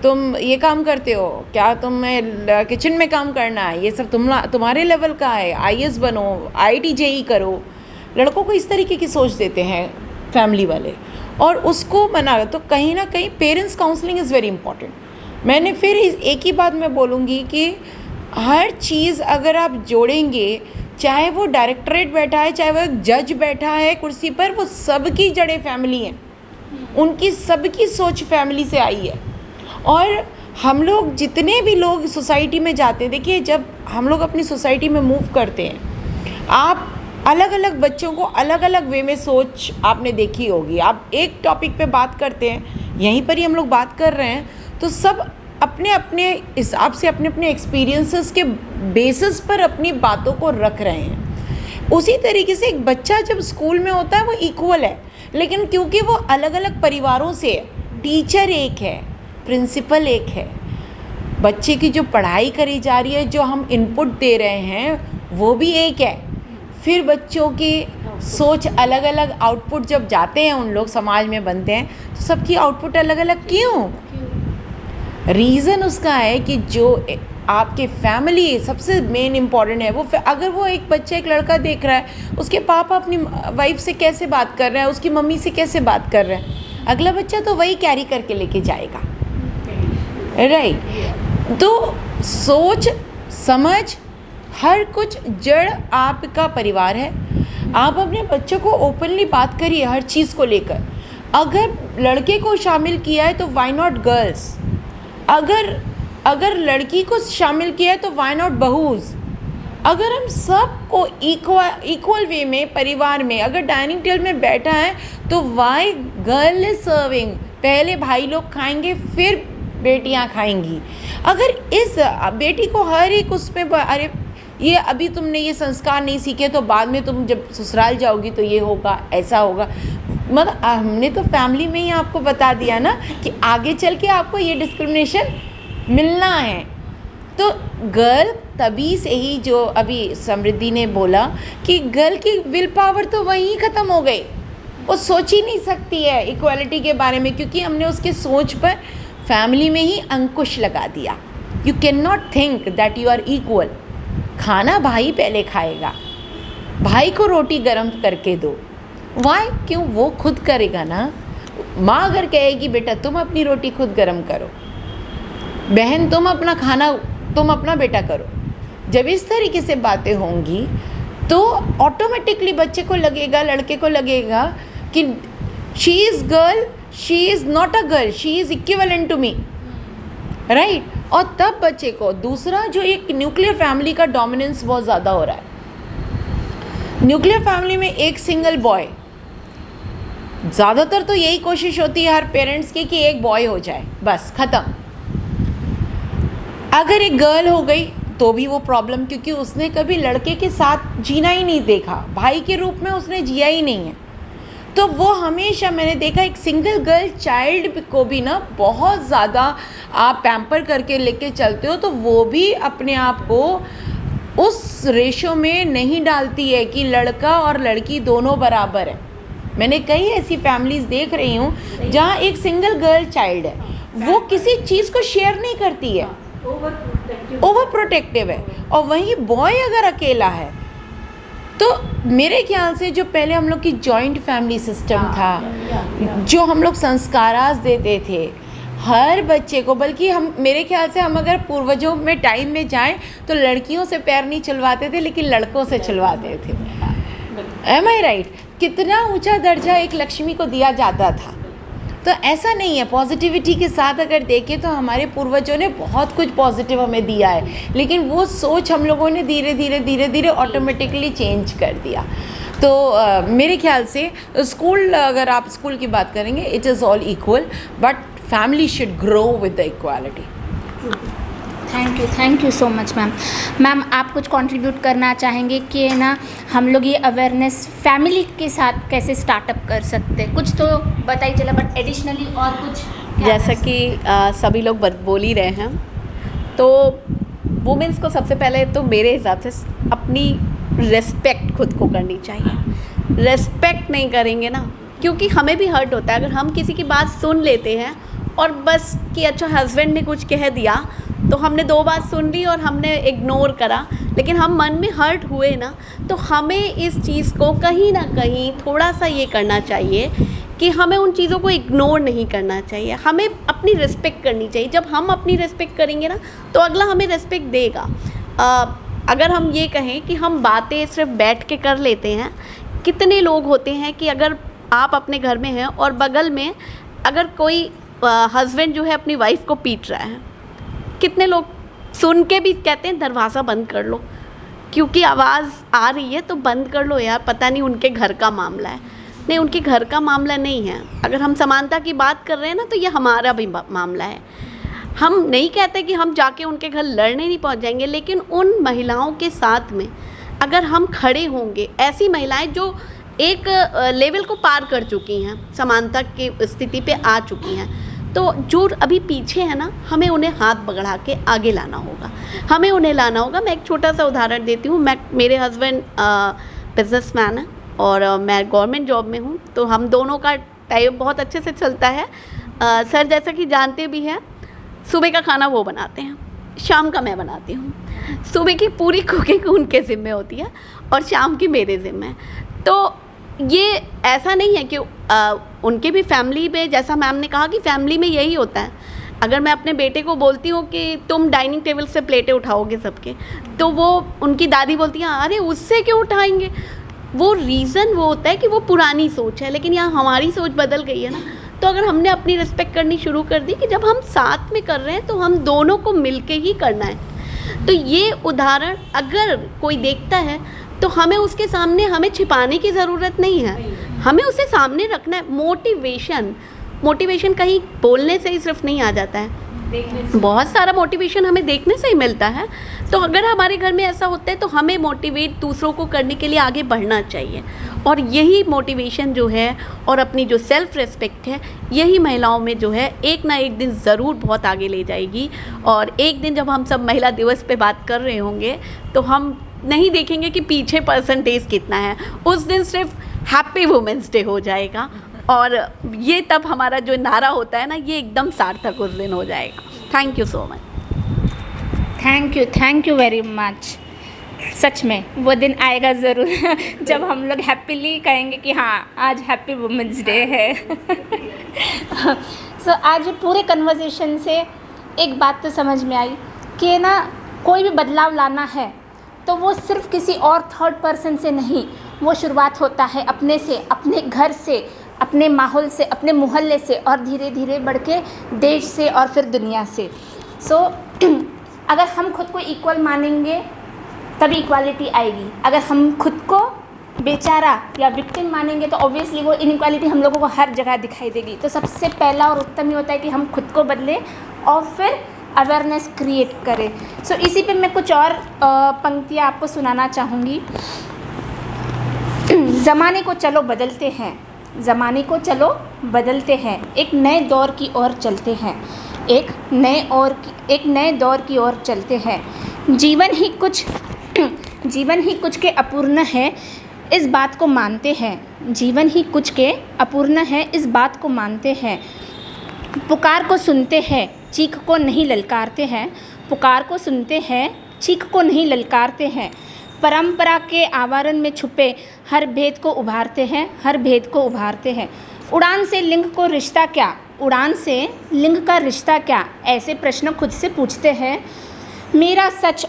तुम ये काम करते हो, क्या तुम्हें किचन में काम करना है, ये सब तुम्हारे लेवल का है, IAS बनो, IIT JEE करो। लड़कों को इस तरीके की सोच देते हैं फैमिली वाले, और उसको मना। तो कहीं ना कहीं parents counselling is very important. मैंने फिर एक ही बात मैं बोलूँगी कि हर चीज़ अगर आप जोड़ेंगे, चाहे वो डायरेक्टरेट बैठा है, चाहे वो एक जज बैठा है कुर्सी पर, वो सबकी जड़ें फैमिली हैं, उनकी सबकी सोच फैमिली से आई है। और हम लोग जितने भी लोग सोसाइटी में जाते हैं, देखिए जब हम लोग अपनी सोसाइटी में मूव करते हैं, आप अलग अलग बच्चों को अलग अलग वे में सोच आपने देखी होगी। आप एक टॉपिक पे बात करते हैं, यहीं पर ही हम लोग बात कर रहे हैं, तो सब अपने अपने हिसाब से अपने अपने एक्सपीरियंसेस के बेसिस पर अपनी बातों को रख रहे हैं। उसी तरीके से एक बच्चा जब स्कूल में होता है वो इक्वल है, लेकिन क्योंकि वो अलग अलग परिवारों से है, टीचर एक है, प्रिंसिपल एक है, बच्चे की जो पढ़ाई करी जा रही है, जो हम इनपुट दे रहे हैं वो भी एक है, फिर बच्चों की सोच अलग अलग, आउटपुट जब जाते हैं उन लोग समाज में बनते हैं, तो सबकी आउटपुट अलग अलग क्यों? रीज़न उसका है कि जो आपके फैमिली सबसे मेन इम्पॉर्टेंट है, वो अगर वो एक बच्चा, एक लड़का देख रहा है, उसके पापा अपनी वाइफ से कैसे बात कर रहे हैं, उसकी मम्मी से कैसे बात कर रहे हैं, अगला बच्चा तो वही कैरी करके लेके जाएगा, राइट। तो सोच समझ हर कुछ जड़ आपका परिवार है। आप अपने बच्चों को ओपनली बात करिए हर चीज़ को लेकर। अगर लड़के को शामिल किया है तो वाई नॉट गर्ल्स, अगर लड़की को शामिल किया है तो वाई नॉट बहूज़। अगर हम सबको इक्वल वे में परिवार में, अगर डाइनिंग टेबल में बैठा है तो वाई गर्ल इज सर्विंग, पहले भाई लोग खाएंगे फिर बेटियां खाएंगी। अगर इस बेटी को हर एक उसमें, अरे ये अभी तुमने ये संस्कार नहीं सीखे तो बाद में तुम जब ससुराल जाओगी तो ये होगा, ऐसा होगा, मतलब हमने तो फैमिली में ही आपको बता दिया ना कि आगे चल के आपको ये डिस्क्रिमिनेशन मिलना है। तो गर्ल तभी से ही, जो अभी समृद्धि ने बोला कि गर्ल की विल पावर तो वहीं ख़त्म हो गई, वो सोच ही नहीं सकती है इक्वालिटी के बारे में, क्योंकि हमने उसके सोच पर फैमिली में ही अंकुश लगा दिया। You can not think that you are equal. खाना भाई पहले खाएगा, भाई को रोटी गरम करके दो, वाई? क्यों? वो खुद करेगा ना। माँ अगर कहेगी बेटा तुम अपनी रोटी खुद गरम करो, बहन तुम अपना खाना तुम अपना बेटा करो, जब इस तरीके से बातें होंगी तो ऑटोमेटिकली बच्चे को लगेगा, लड़के को लगेगा कि she is girl, she is not a girl, she is equivalent to me, right. और तब बच्चे को दूसरा, जो एक न्यूक्लियर फैमिली का डोमिनेंस बहुत ज़्यादा हो रहा है। न्यूक्लियर फैमिली में एक सिंगल बॉय, ज़्यादातर तो यही कोशिश होती है हर पेरेंट्स की कि एक बॉय हो जाए, बस ख़त्म। अगर एक गर्ल हो गई तो भी वो प्रॉब्लम, क्योंकि उसने कभी लड़के के साथ जीना ही नहीं देखा, भाई के रूप में उसने जिया ही नहीं है। तो वो हमेशा, मैंने देखा एक सिंगल गर्ल चाइल्ड को भी ना बहुत ज़्यादा आप पैम्पर करके लेके चलते हो, तो वो भी अपने आप को उस रेशो में नहीं डालती है कि लड़का और लड़की दोनों बराबर है। मैंने कई ऐसी फैमिलीज़ देख रही हूँ जहाँ एक सिंगल गर्ल चाइल्ड है, वो किसी चीज़ को शेयर नहीं करती है, ओवर प्रोटेक्टिव है, और वहीं बॉय अगर अकेला है तो मेरे ख्याल से जो पहले हम लोग की जॉइंट फैमिली सिस्टम था, जो हम लोग संस्कारास देते थे हर बच्चे को, बल्कि हम, मेरे ख्याल से हम अगर पूर्वजों में टाइम में जाएं तो लड़कियों से पैर नहीं चलवाते थे, लेकिन लड़कों से चलवाते थे। एम आई राइट? कितना ऊंचा दर्जा एक लक्ष्मी को दिया जाता था। तो ऐसा नहीं है, पॉजिटिविटी के साथ अगर देखें तो हमारे पूर्वजों ने बहुत कुछ पॉजिटिव हमें दिया है, लेकिन वो सोच हम लोगों ने धीरे धीरे ऑटोमेटिकली चेंज कर दिया। तो मेरे ख्याल से स्कूल, अगर आप स्कूल की बात करेंगे, it is all equal, but family should grow with the equality. Thank you so much ma'am. Ma'am, आप कुछ कंट्रीब्यूट करना चाहेंगे कि ना हम लोग ये अवेयरनेस फैमिली के साथ कैसे स्टार्टअप कर सकते हैं? कुछ तो बताइए चला, बट एडिशनली और कुछ जैसा कि सभी लोग बोल ही रहे हैं, तो वुमेंस को सबसे पहले तो मेरे हिसाब से अपनी रेस्पेक्ट खुद को करनी चाहिए। रेस्पेक्ट नहीं करेंगे ना, क्योंकि हमें भी हर्ट होता है अगर हम किसी की बात सुन लेते हैं और बस कि अच्छा हस्बैंड ने कुछ कह दिया तो हमने 2 बात सुन ली और हमने इग्नोर करा, लेकिन हम मन में हर्ट हुए ना, तो हमें इस चीज़ को कहीं ना कहीं थोड़ा सा ये करना चाहिए कि हमें उन चीज़ों को इग्नोर नहीं करना चाहिए, हमें अपनी रिस्पेक्ट करनी चाहिए। जब हम अपनी रिस्पेक्ट करेंगे ना तो अगला हमें रिस्पेक्ट देगा। अगर हम ये कहें कि हम बातें सिर्फ बैठ के कर लेते हैं, कितने लोग होते हैं कि अगर आप अपने घर में हैं और बगल में अगर कोई हस्बैंड जो है अपनी वाइफ को पीट रहा है, तो कितने लोग सुन के भी कहते हैं दरवाज़ा बंद कर लो, क्योंकि आवाज़ आ रही है तो बंद कर लो यार, पता नहीं उनके घर का मामला है। नहीं, उनके घर का मामला नहीं है। अगर हम समानता की बात कर रहे हैं ना, तो ये हमारा भी मामला है। हम नहीं कहते कि हम जाके उनके घर लड़ने नहीं पहुंच जाएंगे, लेकिन उन महिलाओं के साथ में अगर हम खड़े होंगे, ऐसी महिलाएं जो एक लेवल को पार कर चुकी हैं, समानता की स्थिति पे आ चुकी हैं, तो जो अभी पीछे है ना, हमें उन्हें हाथ बढ़ा के आगे लाना होगा, हमें उन्हें लाना होगा। मैं एक छोटा सा उदाहरण देती हूँ। मेरे हस्बैंड बिजनेसमैन है और मैं गवर्नमेंट जॉब में हूँ, तो हम दोनों का टाइम बहुत अच्छे से चलता है। सर जैसा कि जानते भी हैं, सुबह का खाना वो बनाते हैं, शाम का मैं बनाती हूँ। सुबह की पूरी कुकिंग उनके ज़िम्मे होती है और शाम की मेरे ज़िम्मे। तो ये ऐसा नहीं है कि उनके भी फैमिली में, जैसा मैम ने कहा कि फैमिली में यही होता है। अगर मैं अपने बेटे को बोलती हूँ कि तुम डाइनिंग टेबल से प्लेटें उठाओगे सबके, तो वो उनकी दादी बोलती हैं अरे उससे क्यों उठाएंगे। वो रीज़न वो होता है कि वो पुरानी सोच है, लेकिन यहाँ हमारी सोच बदल गई है ना। तो अगर हमने अपनी रिस्पेक्ट करनी शुरू कर दी कि जब हम साथ में कर रहे हैं तो हम दोनों को मिलके ही करना है। तो ये उदाहरण अगर कोई देखता है तो हमें उसके सामने, हमें छिपाने की ज़रूरत नहीं है, हमें उसे सामने रखना है। मोटिवेशन कहीं बोलने से ही सिर्फ नहीं आ जाता है, बहुत सारा मोटिवेशन हमें देखने से ही मिलता है। तो अगर हमारे घर में ऐसा होता है तो हमें मोटिवेट दूसरों को करने के लिए आगे बढ़ना चाहिए। और यही मोटिवेशन जो है और अपनी जो सेल्फ़ रिस्पेक्ट है, यही महिलाओं में जो है एक ना एक दिन ज़रूर बहुत आगे ले जाएगी। और एक दिन जब हम सब महिला दिवस पे बात कर रहे होंगे तो हम नहीं देखेंगे कि पीछे परसेंटेज कितना है, उस दिन सिर्फ हैप्पी वुमेंस डे हो जाएगा। और ये तब हमारा जो नारा होता है ना, ये एकदम सार्थक उस दिन हो जाएगा। Thank you so much. Thank you very much. सच में वो दिन आएगा ज़रूर जब हम लोग हैप्पीली कहेंगे कि हाँ आज हैप्पी वुमेंस डे है। सो आज पूरे कन्वर्सेशन से एक बात तो समझ में आई कि ना, कोई भी बदलाव लाना है तो वो सिर्फ किसी और थर्ड पर्सन से नहीं, वो शुरुआत होता है अपने से, अपने घर से, अपने माहौल से, अपने मोहल्ले से, और धीरे धीरे बढ़ के देश से और फिर दुनिया से। सो अगर हम खुद को इक्वल मानेंगे तभी इक्वालिटी आएगी। अगर हम खुद को बेचारा या विक्टिम मानेंगे तो ऑब्वियसली वो इनइक्वालिटी हम लोगों को हर जगह दिखाई देगी। तो सबसे पहला और उत्तम ही होता है कि हम खुद को बदलें और फिर अवेयरनेस क्रिएट करें। सो इसी पे मैं कुछ और पंक्तियाँ आपको सुनाना चाहूँगी। ज़माने को चलो बदलते हैं, ज़माने को चलो बदलते हैं, एक नए दौर की ओर चलते हैं, एक नए दौर की ओर चलते हैं। जीवन ही कुछ के अपूर्ण है, इस बात को मानते हैं। जीवन ही कुछ के अपूर्ण है, इस बात को मानते हैं। पुकार को सुनते हैं, चीख को नहीं ललकारते हैं। पुकार को सुनते हैं, चीख को नहीं ललकारते हैं। परंपरा के आवरण में छुपे हर भेद को उभारते हैं, हर भेद को उभारते हैं। उड़ान से लिंग को रिश्ता क्या, उड़ान से लिंग का रिश्ता क्या, ऐसे प्रश्न खुद से पूछते हैं। मेरा सच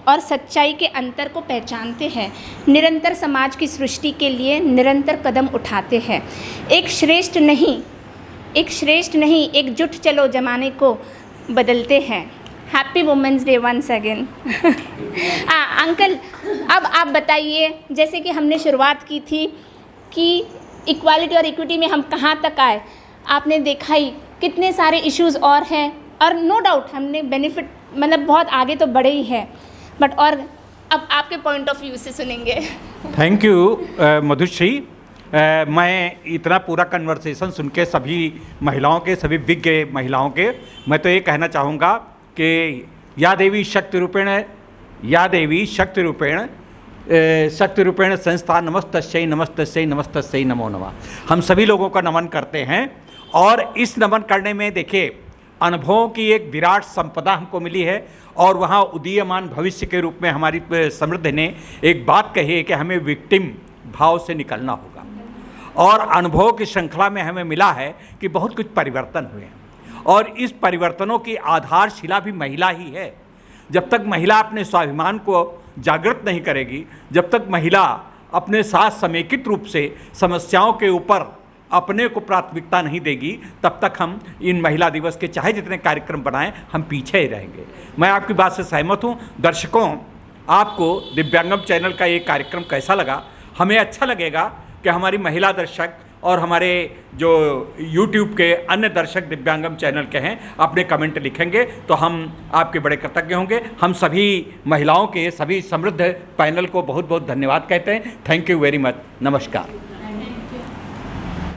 और सच्चाई के अंतर को पहचानते हैं। निरंतर समाज की सृष्टि के लिए निरंतर कदम उठाते हैं। एक श्रेष्ठ नहीं एकजुट चलो ज़माने को बदलते हैं। Happy women's day once again. Uncle, अब आप बताइए, जैसे कि हमने शुरुआत की थी कि इक्वालिटी और इक्विटी में हम कहाँ तक आए, आपने देखा ही कितने सारे इश्यूज़ और हैं, और नो डाउट हमने बेनिफिट मतलब बहुत आगे तो बढ़े ही है, बट और अब आपके पॉइंट ऑफ व्यू से सुनेंगे। Thank you Madhushree. मैं इतना पूरा कन्वर्सेशन सुन के सभी महिलाओं के, सभी विज्ञ महिलाओं के, मैं तो ये कहना चाहूँगा कि या देवी शक्ति रूपेण संस्था नमस्तस्यै नमो नमः। हम सभी लोगों का नमन करते हैं, और इस नमन करने में देखिए अनुभवों की एक विराट संपदा हमको मिली है। और वहाँ उदीयमान भविष्य के रूप में हमारी समृद्ध ने एक बात कही है कि हमें विक्टिम भाव से निकलना होगा, और अनुभवों की श्रृंखला में हमें मिला है कि बहुत कुछ परिवर्तन हुए हैं, और इस परिवर्तनों की आधारशिला भी महिला ही है। जब तक महिला अपने स्वाभिमान को जागृत नहीं करेगी, जब तक महिला अपने साथ समेकित रूप से समस्याओं के ऊपर अपने को प्राथमिकता नहीं देगी तब तक हम इन महिला दिवस के चाहे जितने कार्यक्रम बनाएं हम पीछे ही रहेंगे। मैं आपकी बात से सहमत हूं। दर्शकों, आपको दिव्यांगम चैनल का ये कार्यक्रम कैसा लगा? हमें अच्छा लगेगा कि हमारी महिला दर्शक और हमारे जो YouTube के अन्य दर्शक दिव्यांगम चैनल के हैं अपने कमेंट लिखेंगे तो हम आपके बड़े कृतज्ञ होंगे। हम सभी महिलाओं के, सभी समृद्ध पैनल को बहुत बहुत धन्यवाद कहते हैं। Thank you very much. नमस्कार।